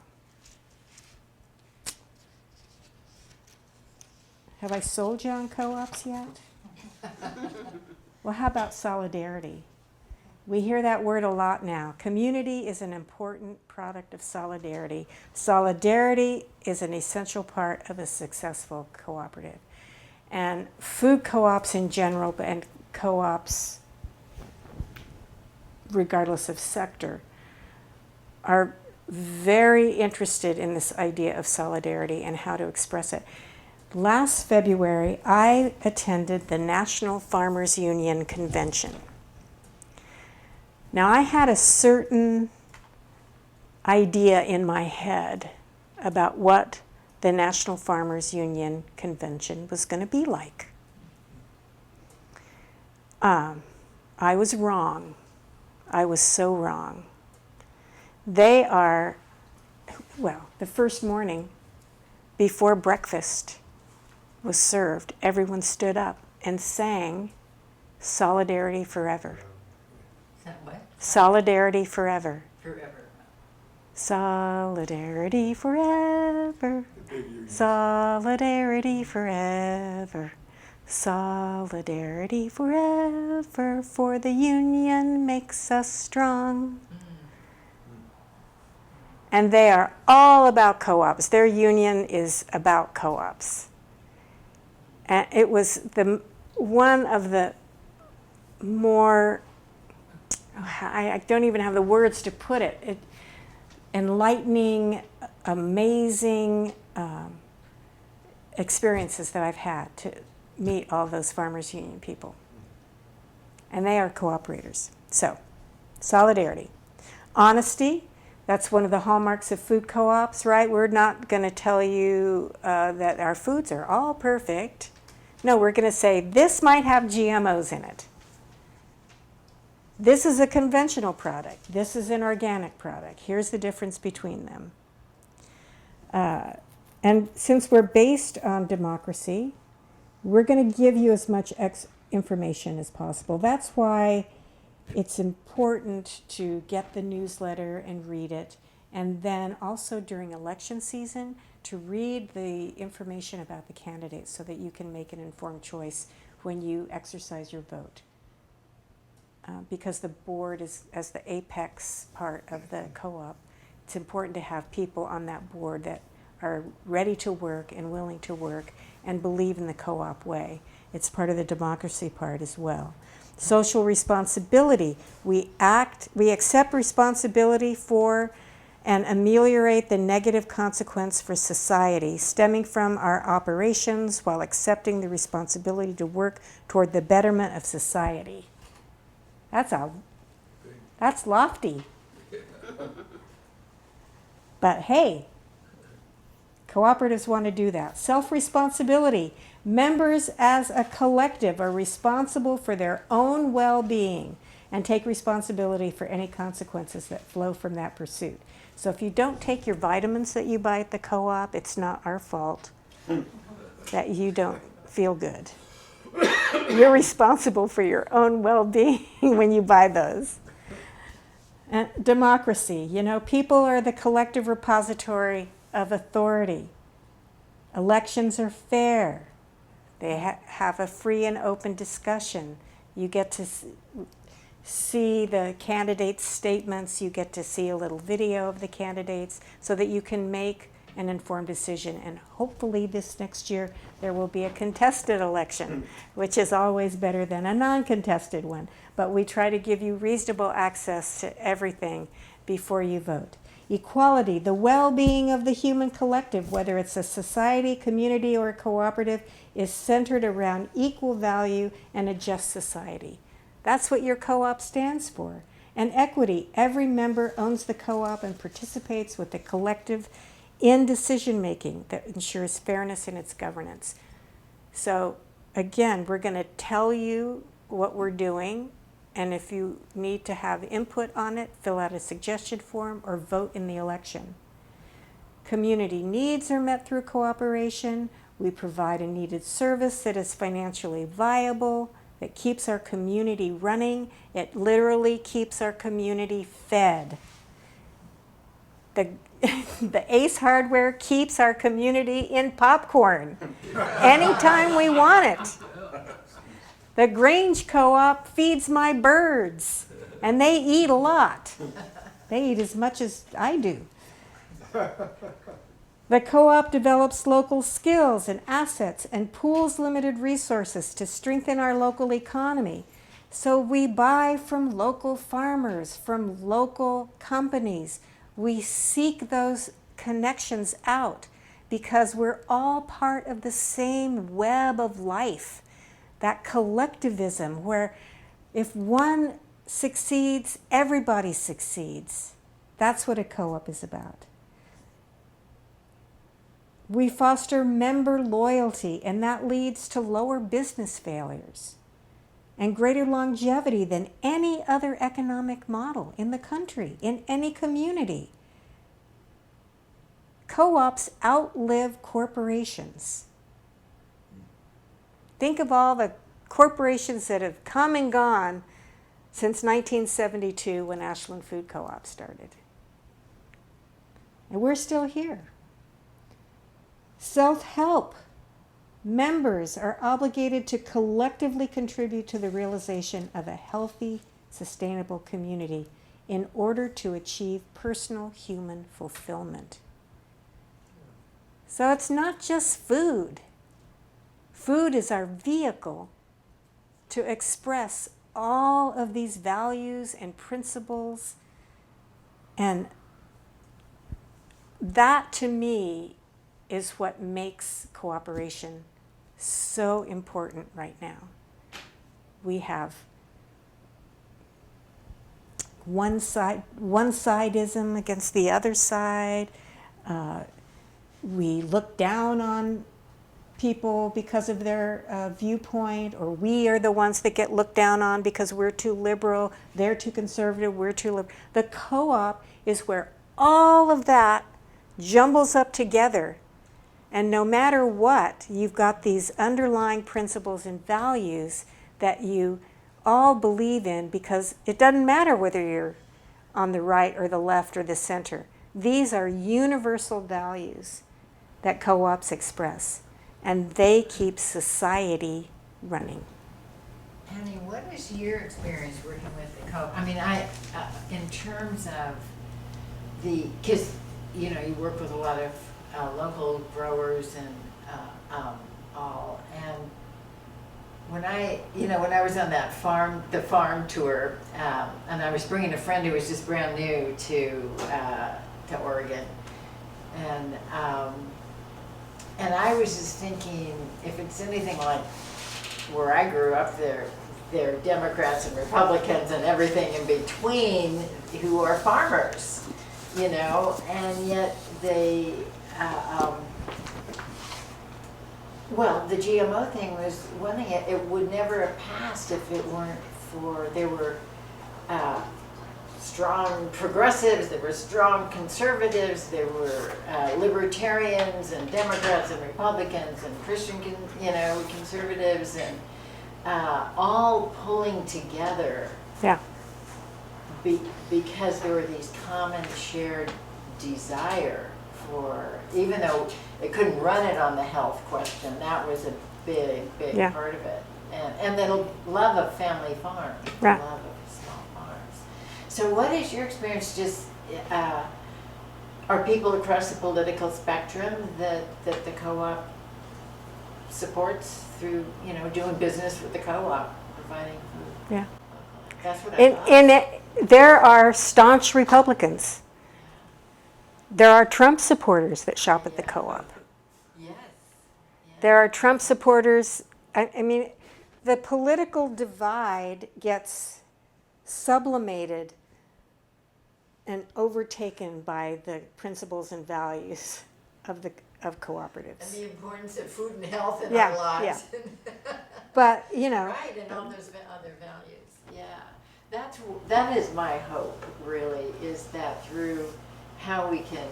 A: Have I sold you on co-ops yet? Well, how about solidarity? We hear that word a lot now. Community is an important product of solidarity. Solidarity is an essential part of a successful cooperative. And food co-ops in general, and co-ops regardless of sector, are very interested in this idea of solidarity and how to express it. Last February, I attended the National Farmers Union Convention. Now, I had a certain idea in my head about what the National Farmers Union Convention was going to be like. I was wrong. I was so wrong. They are, well, the first morning before breakfast was served, everyone stood up and sang Solidarity Forever.
B: Is that what?
A: Solidarity Forever.
B: Forever.
A: Solidarity forever. Solidarity forever. Solidarity forever, for the union makes us strong. And they are all about co-ops. Their union is about co-ops. And it was one of the more, I don't even have the words to put it, enlightening, amazing experiences that I've had to meet all those farmers union people. And they are cooperators. So, solidarity. Honesty, that's one of the hallmarks of food co-ops, right? We're not going to tell you that our foods are all perfect. No, we're going to say this might have GMOs in it. This is a conventional product. This is an organic product. Here's the difference between them. And since we're based on democracy, we're going to give you as much information as possible. That's why it's important to get the newsletter and read it. And then also during election season, to read the information about the candidates so that you can make an informed choice when you exercise your vote. Because the board is, as the apex part of the co-op, it's important to have people on that board that are ready to work and willing to work and believe in the co-op way. It's part of the democracy part as well. Social responsibility. We accept responsibility for and ameliorate the negative consequence for society stemming from our operations while accepting the responsibility to work toward the betterment of society. That's lofty. But hey, cooperatives want to do that. Self-responsibility. Members as a collective are responsible for their own well-being and take responsibility for any consequences that flow from that pursuit. So if you don't take your vitamins that you buy at the co-op, it's not our fault that you don't feel good. You're responsible for your own well-being when you buy those. And democracy, people are the collective repository of authority. Elections are fair. They have a free and open discussion. You get to see the candidates' statements. You get to see a little video of the candidates so that you can make an informed decision. And hopefully this next year there will be a contested election, which is always better than a non-contested one. But we try to give you reasonable access to everything before you vote. Equality, the well-being of the human collective, whether it's a society, community, or a cooperative, is centered around equal value and a just society. That's what your co-op stands for. And equity, every member owns the co-op and participates with the collective in decision-making that ensures fairness in its governance. So again, we're going to tell you what we're doing, and if you need to have input on it, fill out a suggestion form or vote in the election. Community needs are met through cooperation. We provide a needed service that is financially viable, that keeps our community running. It literally keeps our community fed. The Ace Hardware keeps our community in popcorn anytime we want it. The Grange Co-op feeds my birds, and they eat a lot. They eat as much as I do. The co-op develops local skills and assets and pools limited resources to strengthen our local economy. So we buy from local farmers, from local companies. We seek those connections out because we're all part of the same web of life. That collectivism where if one succeeds, everybody succeeds. That's what a co-op is about. We foster member loyalty, and that leads to lower business failures and greater longevity than any other economic model in the country, in any community. Co-ops outlive corporations. Think of all the corporations that have come and gone since 1972 when Ashland Food Co-op started. And we're still here. Self-help. Members are obligated to collectively contribute to the realization of a healthy, sustainable community in order to achieve personal human fulfillment. So it's not just food. Food is our vehicle to express all of these values and principles. And that, to me, is what makes cooperation so important right now. We have one-sidism against the other side. We look down on people because of their viewpoint, or we are the ones that get looked down on because we're too liberal, they're too conservative, we're too liberal. The co-op is where all of that jumbles up together, and no matter what, you've got these underlying principles and values that you all believe in, because it doesn't matter whether you're on the right or the left or the center. These are universal values that co-ops express, and they keep society running.
B: Annie, what is your experience working with the co-op? I mean, in terms of because, you work with a lot of local growers and all, and when I was on the farm tour, and I was bringing a friend who was just brand new to to Oregon. And I was just thinking, if it's anything like where I grew up, they're Democrats and Republicans and everything in between who are farmers, you know, and yet they, well, the GMO thing was one thing, it would never have passed if it weren't for, there were strong progressives, there were strong conservatives, there were libertarians and Democrats and Republicans and Christian, you know, conservatives, and all pulling together.
A: Yeah.
B: Because there were these common shared desire for, even though they couldn't run it on the health question, that was a big
A: Yeah.
B: part of it. And the love of family farms,
A: Right.
B: love of small farms. So what is your experience, just, are people across the political spectrum that the co-op supports through, you know, doing business with the co-op, providing food?
A: Yeah.
B: That's what I thought.
A: There are staunch Republicans. There are Trump supporters that shop at the co-op.
B: Yes.
A: There are Trump supporters. I mean, the political divide gets sublimated and overtaken by the principles and values of cooperatives.
B: And the importance of food and health in
A: Yeah,
B: our lives.
A: But, you know,
B: Right, and all those other values, yeah. That is my hope, really, is that through how we can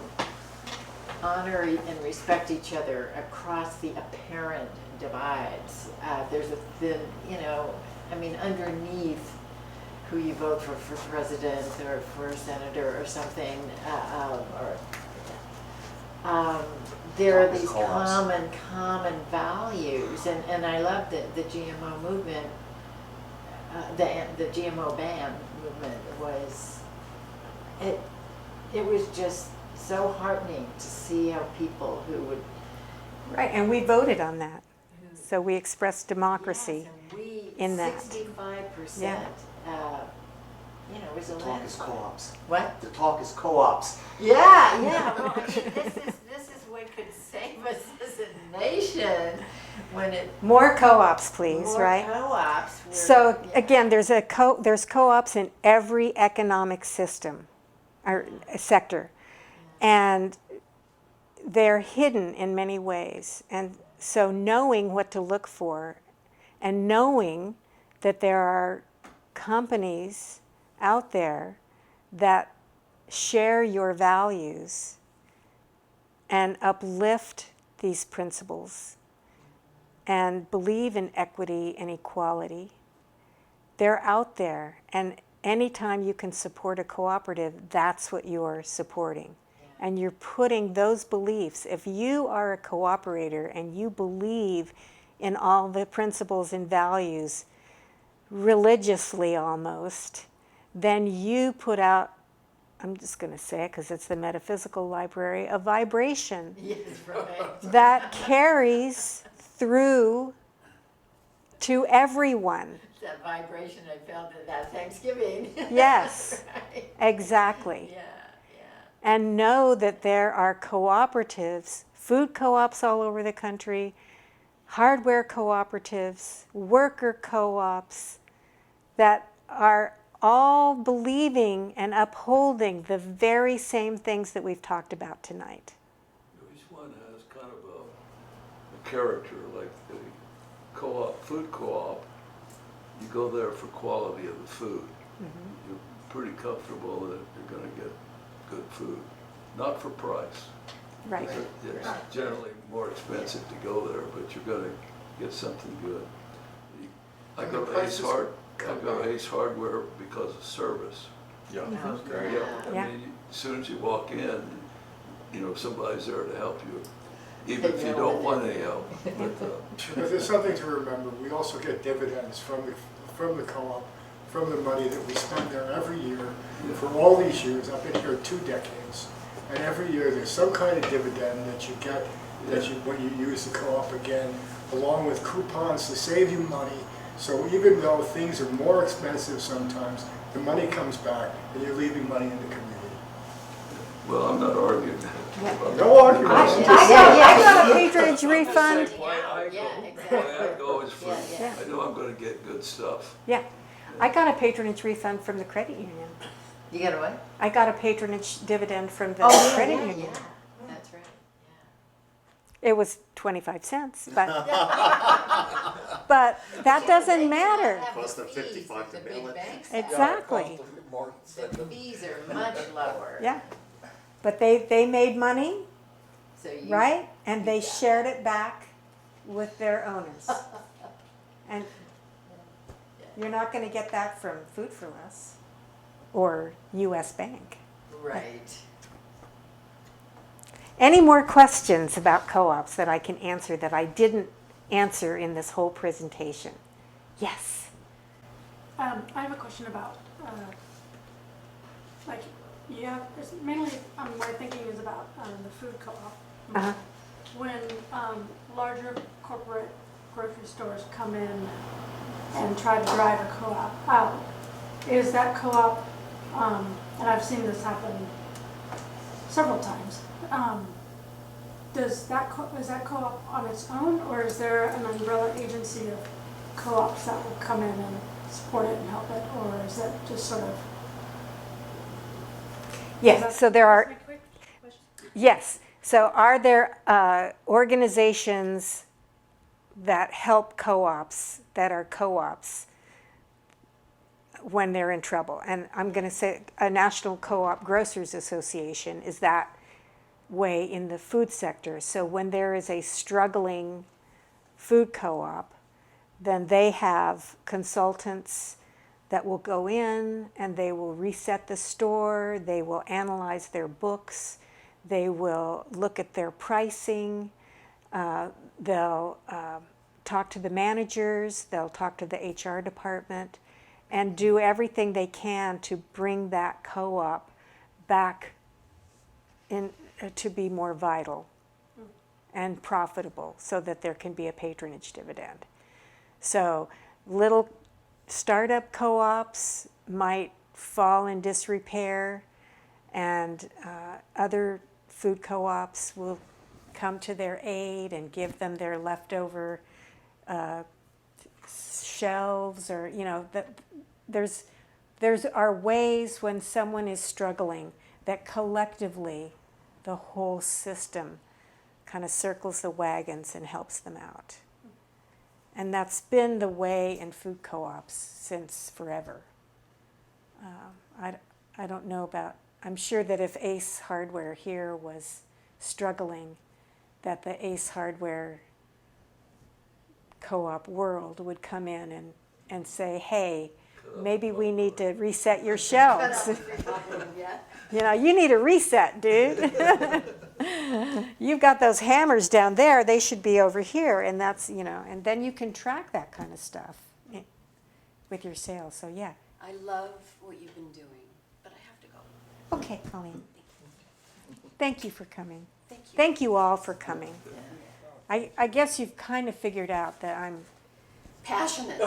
B: honor and respect each other across the apparent divides. There's a thin, you know, I mean, underneath who you vote for president or for senator or something, there are these common values, and I love the GMO movement. The GMO ban movement was, it was just so heartening to see how people who would.
A: right, and we voted on that. So we expressed democracy
B: Yes, and we,
A: in that.
B: 65%,
A: Yeah.
B: you know, was a
G: The talk is co-ops.
B: What?
G: The talk is co-ops.
B: Yeah, yeah. Well, I mean, this is what could save us as a nation when it
A: More co-ops, please,
B: more
A: right?
B: co-ops. were-
A: So
B: yeah.
A: again, there's co-ops in every economic system or sector, and they're hidden in many ways. And so knowing what to look for, and knowing that there are companies out there that share your values and uplift these principles and believe in equity and equality, they're out there. And anytime you can support a cooperative, that's what you're supporting. And you're putting those beliefs. If you are a cooperator and you believe in all the principles and values religiously almost, then you put out, I'm just going to say it because it's the metaphysical library, a vibration
B: Yes, right.
A: that carries through to everyone.
B: That vibration I felt at that Thanksgiving.
A: Yes,
B: Right.
A: exactly.
B: Yeah,
A: And know that there are cooperatives, food co-ops all over the country, hardware cooperatives, worker co-ops, that are all believing and upholding the very same things that we've talked about tonight.
D: Each one has kind of a character, like the co-op, food co-op. You go there for quality of the food.
A: Mm-hmm.
D: You're pretty comfortable that you're going to get good food, not for price.
A: Right.
D: It's generally more expensive to go there, but you're going to get something good. I
H: And
D: go
H: the
D: to Ace
H: prices
D: I go to Ace Hardware because of service.
F: Yeah.
B: Oh,
F: Great.
B: yeah.
A: Yeah.
D: I mean, as soon as you walk in, you know, somebody's there to help you, even
B: They
D: if you
B: know
D: don't
B: what
D: want
B: to
D: any
B: do.
D: help.
H: But there's something to remember, we also get dividends from the co-op, from the money that we spend there every year. For all these years, I've been here 2 decades, and every year there's some kind of dividend that you get, when you use the co-op again, along with coupons to save you money. So even though things are more expensive sometimes, the money comes back and you're leaving money in the community.
D: Well, I'm not arguing.
H: No argument.
A: I got a patronage refund.
D: Why I go,
B: Yeah,
D: why
B: exactly.
D: I go is for,
B: Yeah.
D: I know I'm gonna get good stuff.
A: Yeah, I got a patronage refund from the credit union.
B: You got a what?
A: I got a patronage dividend from the
B: Oh,
A: credit
B: yeah,
A: union.
B: yeah, that's right,
A: It was 25 cents, but but that doesn't matter.
G: Plus the 55 to mail it.
A: Exactly.
B: The fees are much lower.
A: Yeah, but they made money,
B: So you.
A: right? And they shared it back with their owners. And you're not going to get that from Food for Less or U.S. Bank.
B: Right.
A: Any more questions about co-ops that I can answer that I didn't answer in this whole presentation? Yes.
I: I have a question about, like, you have, it's mainly, my thinking is about the food co-op.
A: Uh-huh.
I: When larger corporate grocery stores come in and try to drive a co-op out, is that co-op, and I've seen this happen several times, is that co-op on its own, or is there an umbrella agency of co-ops that will come in and support it and help it, or is that just sort of?
A: Yes, so there are,
I: That's my quick question.
A: yes. So are there organizations that help co-ops, that are co-ops, when they're in trouble? And I'm going to say a National Co-op Grocers Association is that way in the food sector. So when there is a struggling food co-op, then they have consultants that will go in and they will reset the store, they will analyze their books, they will look at their pricing, they'll talk to the managers, they'll talk to the HR department, and do everything they can to bring that co-op back in to be more vital and profitable so that there can be a patronage dividend. So little startup co-ops might fall in disrepair, and other food co-ops will come to their aid and give them their leftover shelves, or there's are ways when someone is struggling that collectively the whole system kind of circles the wagons and helps them out. And that's been the way in food co-ops since forever. I don't know about, I'm sure that if Ace Hardware here was struggling, that the Ace Hardware co-op world would come in and say, hey, maybe we need to reset your shelves. You need a reset, dude. You've got those hammers down there, they should be over here. And that's, and then you can track that kind of stuff with your sales. So yeah.
E: I love what you've been doing, but I have to go.
A: Okay, Colleen. Thank you for coming.
E: Thank you.
A: Thank you all for coming. I guess you've kind of figured out that I'm...
E: Passionate.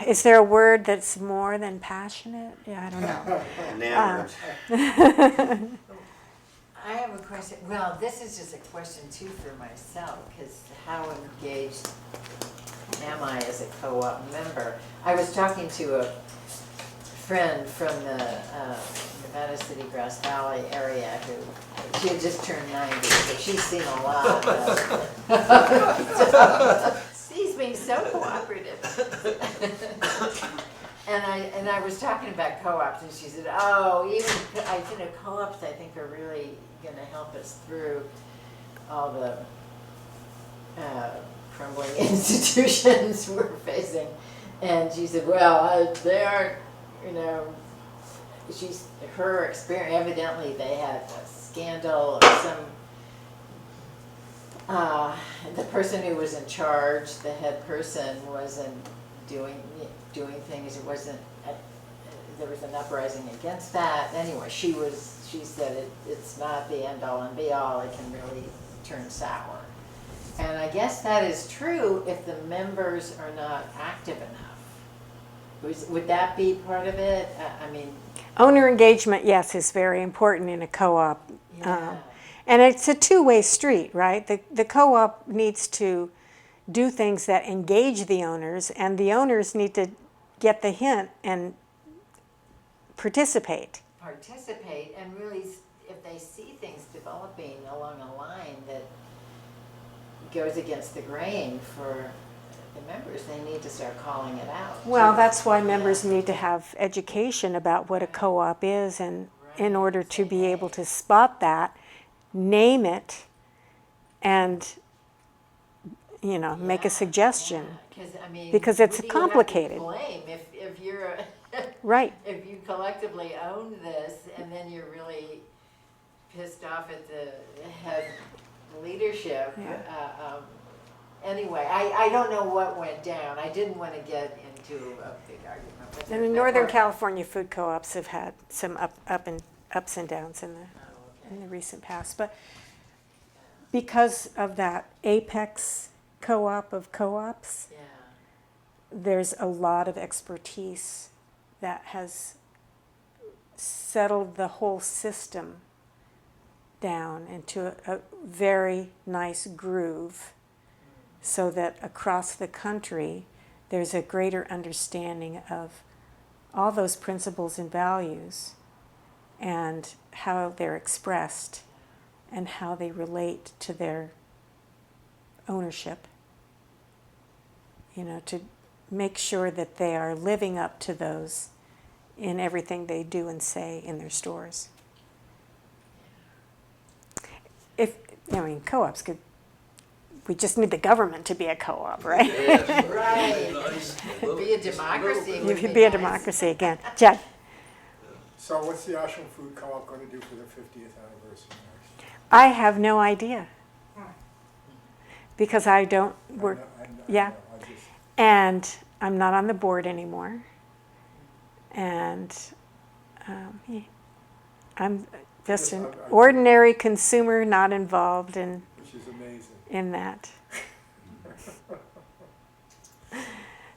A: Is there a word that's more than passionate? Yeah, I don't know.
G: Enamored.
B: I have a question. Well, this is just a question too for myself, because how engaged am I as a co-op member? I was talking to a friend from the Nevada City Grass Valley area who, she had just turned 90, so she's seen a lot of she's being so cooperative. And I was talking about co-ops, and she said, oh, even co-ops I think are really going to help us through all the crumbling institutions we're facing. And she said, well, they aren't, her experience, evidently they had a scandal or the person who was in charge, the head person, wasn't doing things. It wasn't. There was an uprising against that. Anyway, she said it's not the end all and be all. It can really turn sour. And I guess that is true if the members are not active enough. Would that be part of it?
A: Owner engagement, yes, is very important in a co-op.
B: Yeah.
A: And it's a two-way street, right? The co-op needs to do things that engage the owners, and the owners need to get the hint and participate.
B: Participate and really, if they see things developing along a line that goes against the grain for the members, they need to start calling it out.
A: Well, that's why members need to have education about what a co-op is, and in order to be able to spot that, name it, and, you know, make a suggestion. Because it's
B: who do you have to
A: complicated.
B: blame if you're a
A: Right.
B: if you collectively own this and then you're really pissed off at the head leadership. Anyway, I don't know what went down. I didn't want to get into a big argument with
A: And the
B: it.
A: Northern California food co-ops have had some ups and downs in the recent past, but because of that apex co-op of co-ops,
B: Yeah.
A: there's a lot of expertise that has settled the whole system down into a very nice groove, so that across the country there's a greater understanding of all those principles and values and how they're expressed and how they relate to their ownership. You know, to make sure that they are living up to those in everything they do and say in their stores. Co-ops could, we just need the government to be a co-op, right?
D: Yes,
B: Right.
D: nice.
B: Be a democracy.
A: You
B: would
A: could be a
B: nice.
A: democracy again. Jed?
H: So what's the Ashland Food Co-op going to do for their 50th anniversary next?
A: I have no idea. Because I don't work, yeah.
H: I just,
A: and I'm not on the board anymore. And I'm just an ordinary consumer, not involved in
H: which is amazing.
A: that.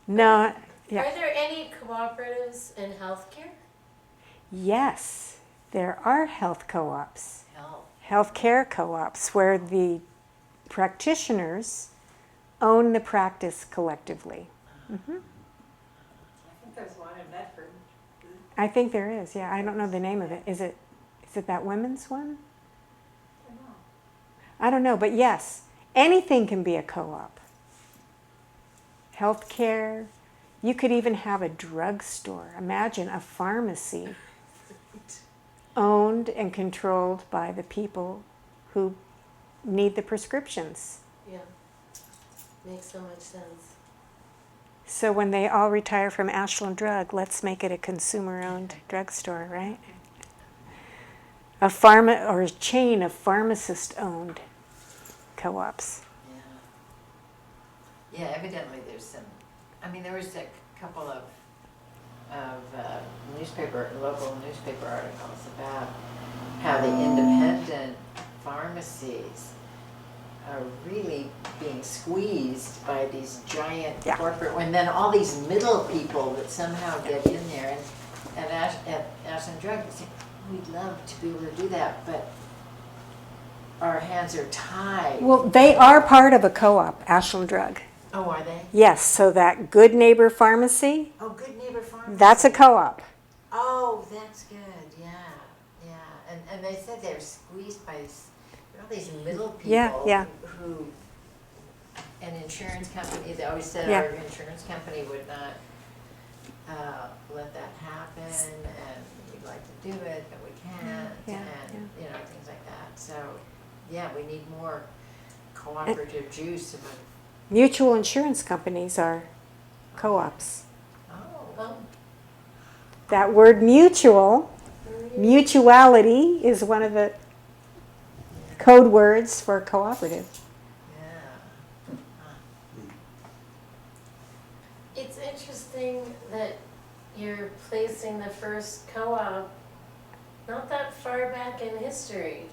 A: No, yeah.
J: Are there any cooperatives in healthcare?
A: Yes, there are health co-ops,
B: Hell.
A: healthcare co-ops, where the practitioners own the practice collectively.
B: I think there's one in Medford.
A: I think there is, yeah. I don't know the name of it. Is it that women's one? I don't know, but yes, anything can be a co-op. Healthcare, you could even have a drugstore. Imagine a pharmacy owned and controlled by the people who need the prescriptions.
J: Yeah. Makes so much sense.
A: So when they all retire from Ashland Drug, let's make it a consumer-owned drugstore, right? A chain of pharmacist-owned co-ops.
B: Yeah, evidently there's some, there was a couple of local newspaper articles about how the independent pharmacies are really being squeezed by these giant corporate, and then all these middle people that somehow get in there, and at Ashland Drug, they say, we'd love to be able to do that, but our hands are tied.
A: Well, they are part of a co-op, Ashland Drug.
B: Oh, are they?
A: Yes, so that Good Neighbor Pharmacy,
B: Oh, Good Neighbor Pharmacy.
A: that's a co-op.
B: Oh, that's good, yeah. And they said they're squeezed by all these middle people
A: Yeah.
B: who, an insurance company, they always said
A: Yeah.
B: our insurance company would not let that happen, and we'd like to do it, but we can't,
A: Yeah,
B: and, things like that. So, yeah, we need more cooperative juice among,
A: Mutual insurance companies are co-ops.
B: oh,
A: That word mutual, mutuality, is one of the code words for cooperative.
B: yeah.
J: It's interesting that you're placing the first co-op not that far back in history.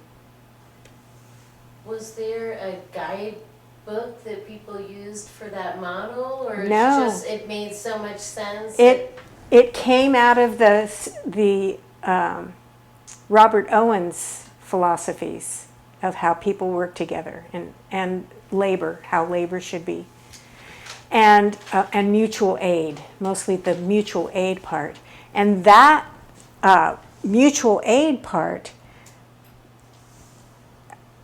J: Was there a guidebook that people used for that model, or
A: No.
J: it made so much sense?
A: It came out of the Robert Owen's philosophies of how people work together and labor, how labor should be, and mutual aid, mostly the mutual aid part. And that mutual aid part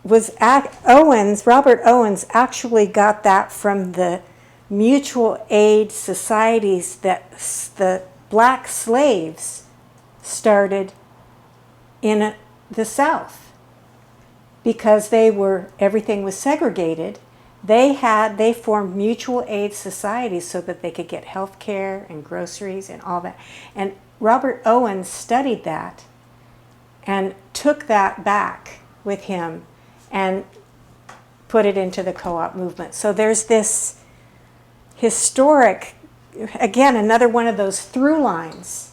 A: was Robert Owens actually got that from the mutual aid societies that the black slaves started in the South, because everything was segregated. They formed mutual aid societies so that they could get health care and groceries and all that. And Robert Owens studied that and took that back with him and put it into the co-op movement. So there's this historic, again, another one of those through lines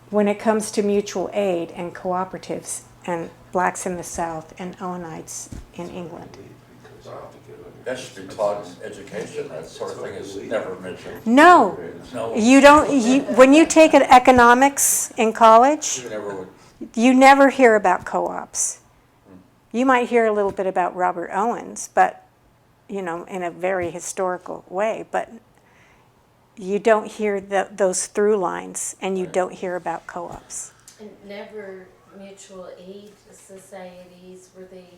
A: when it comes to mutual aid and cooperatives and blacks in the South and Owenites in England.
F: That should be taught in education, that sort of thing is never mentioned.
A: No,
F: No.
A: you don't. When you take an economics in college,
F: You never would.
A: you never hear about co-ops. You might hear a little bit about Robert Owens, but in a very historical way, but you don't hear those through lines, and you don't hear about co-ops.
J: And never mutual aid societies, were they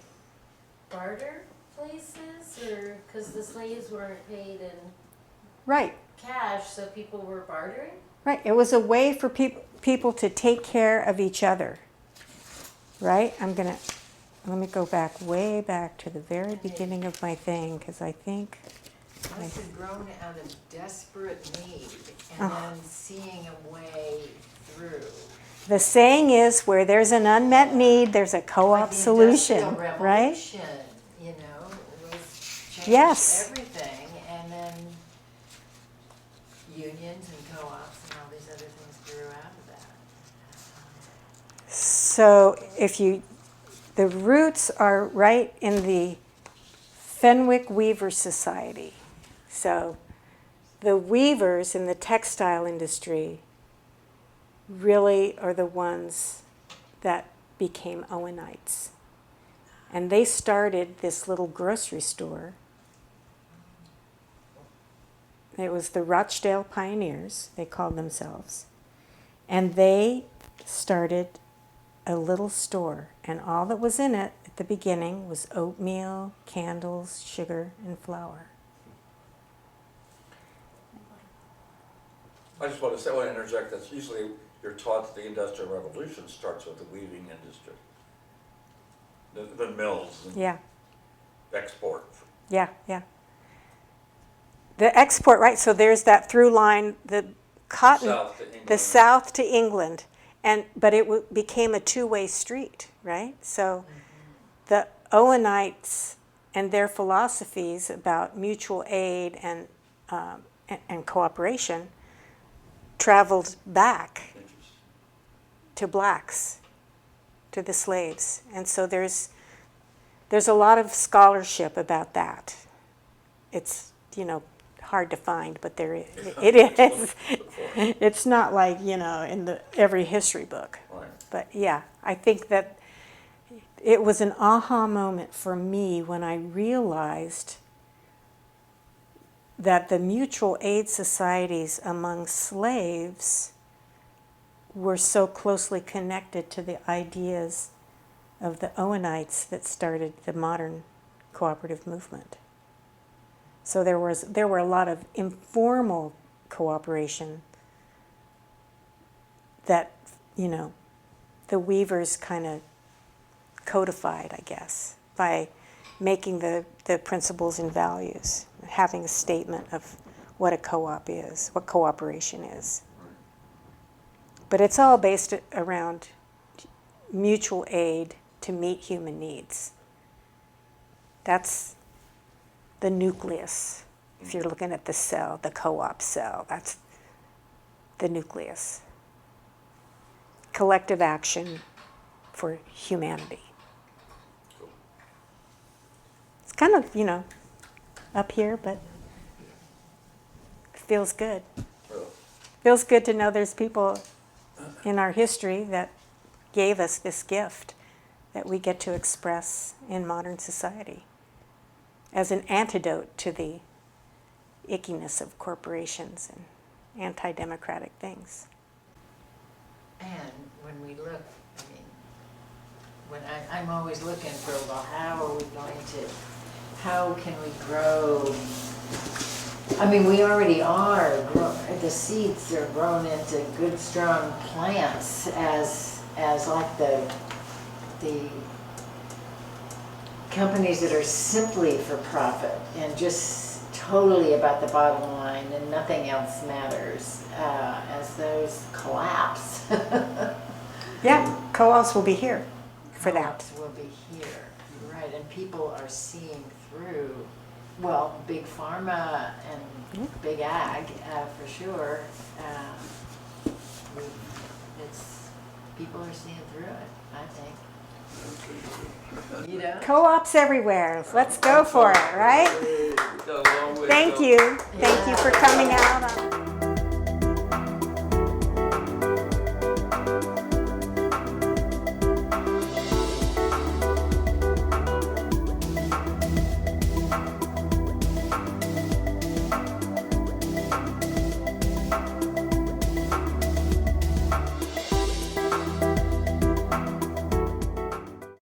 J: barter places, or, because the slaves weren't paid in
A: Right,
J: cash, so people were bartering?
A: right. It was a way for people to take care of each other, right? Let me go way back to the very beginning of my thing, because I think
B: Must have grown out of desperate need and then seeing a way through.
A: the saying is, where there's an unmet need, there's a co-op
B: Like the
A: solution,
B: Industrial
A: right?
B: Revolution, was changed
A: Yes.
B: everything, and then unions and co-ops and all these other things grew out of that.
A: So the roots are right in the Fenwick Weaver Society. So the weavers in the textile industry really are the ones that became Owenites. And they started this little grocery store. It was the Rochdale Pioneers, they called themselves. And they started a little store, and all that was in it at the beginning was oatmeal, candles, sugar, and flour.
F: I just want to interject, that's usually you're taught that the Industrial Revolution starts with the weaving industry. The mills and
A: Yeah,
F: export.
A: yeah. The export, right, so there's that through line, the cotton,
F: South to England.
A: the South to England, but it became a two-way street, right? So the Owenites and their philosophies about mutual aid and cooperation traveled back to blacks, to the slaves. And so there's a lot of scholarship about that. It's, hard to find, but it is. It's not like, in every history book.
F: Right.
A: But yeah, I think that it was an aha moment for me when I realized that the mutual aid societies among slaves were so closely connected to the ideas of the Owenites that started the modern cooperative movement. So there were a lot of informal cooperation that, the weavers kind of codified, I guess, by making the principles and values, having a statement of what a co-op is, what cooperation is. But it's all based around mutual aid to meet human needs. That's the nucleus. If you're looking at the cell, the co-op cell, that's the nucleus. Collective action for humanity. It's kind of, up here, but it feels good. Feels good to know there's people in our history that gave us this gift that we get to express in modern society as an antidote to the ickiness of corporations and anti-democratic things.
B: And when we look, I mean, I'm always looking for, well, how are we going to, how can we grow? I mean, we already are, the seeds are grown into good, strong plants as like the companies that are simply for profit and just totally about the bottom line and nothing else matters, as those collapse.
A: Yeah, co-ops will be here for that.
B: Co-ops will be here, right, and people are seeing through, well, big pharma and big ag, for sure. People are seeing through it, I think. You know?
A: Co-ops everywhere. Let's go for it, right?
D: Hey, we got a long way to
A: Thank
D: go.
A: you. Thank you for coming out on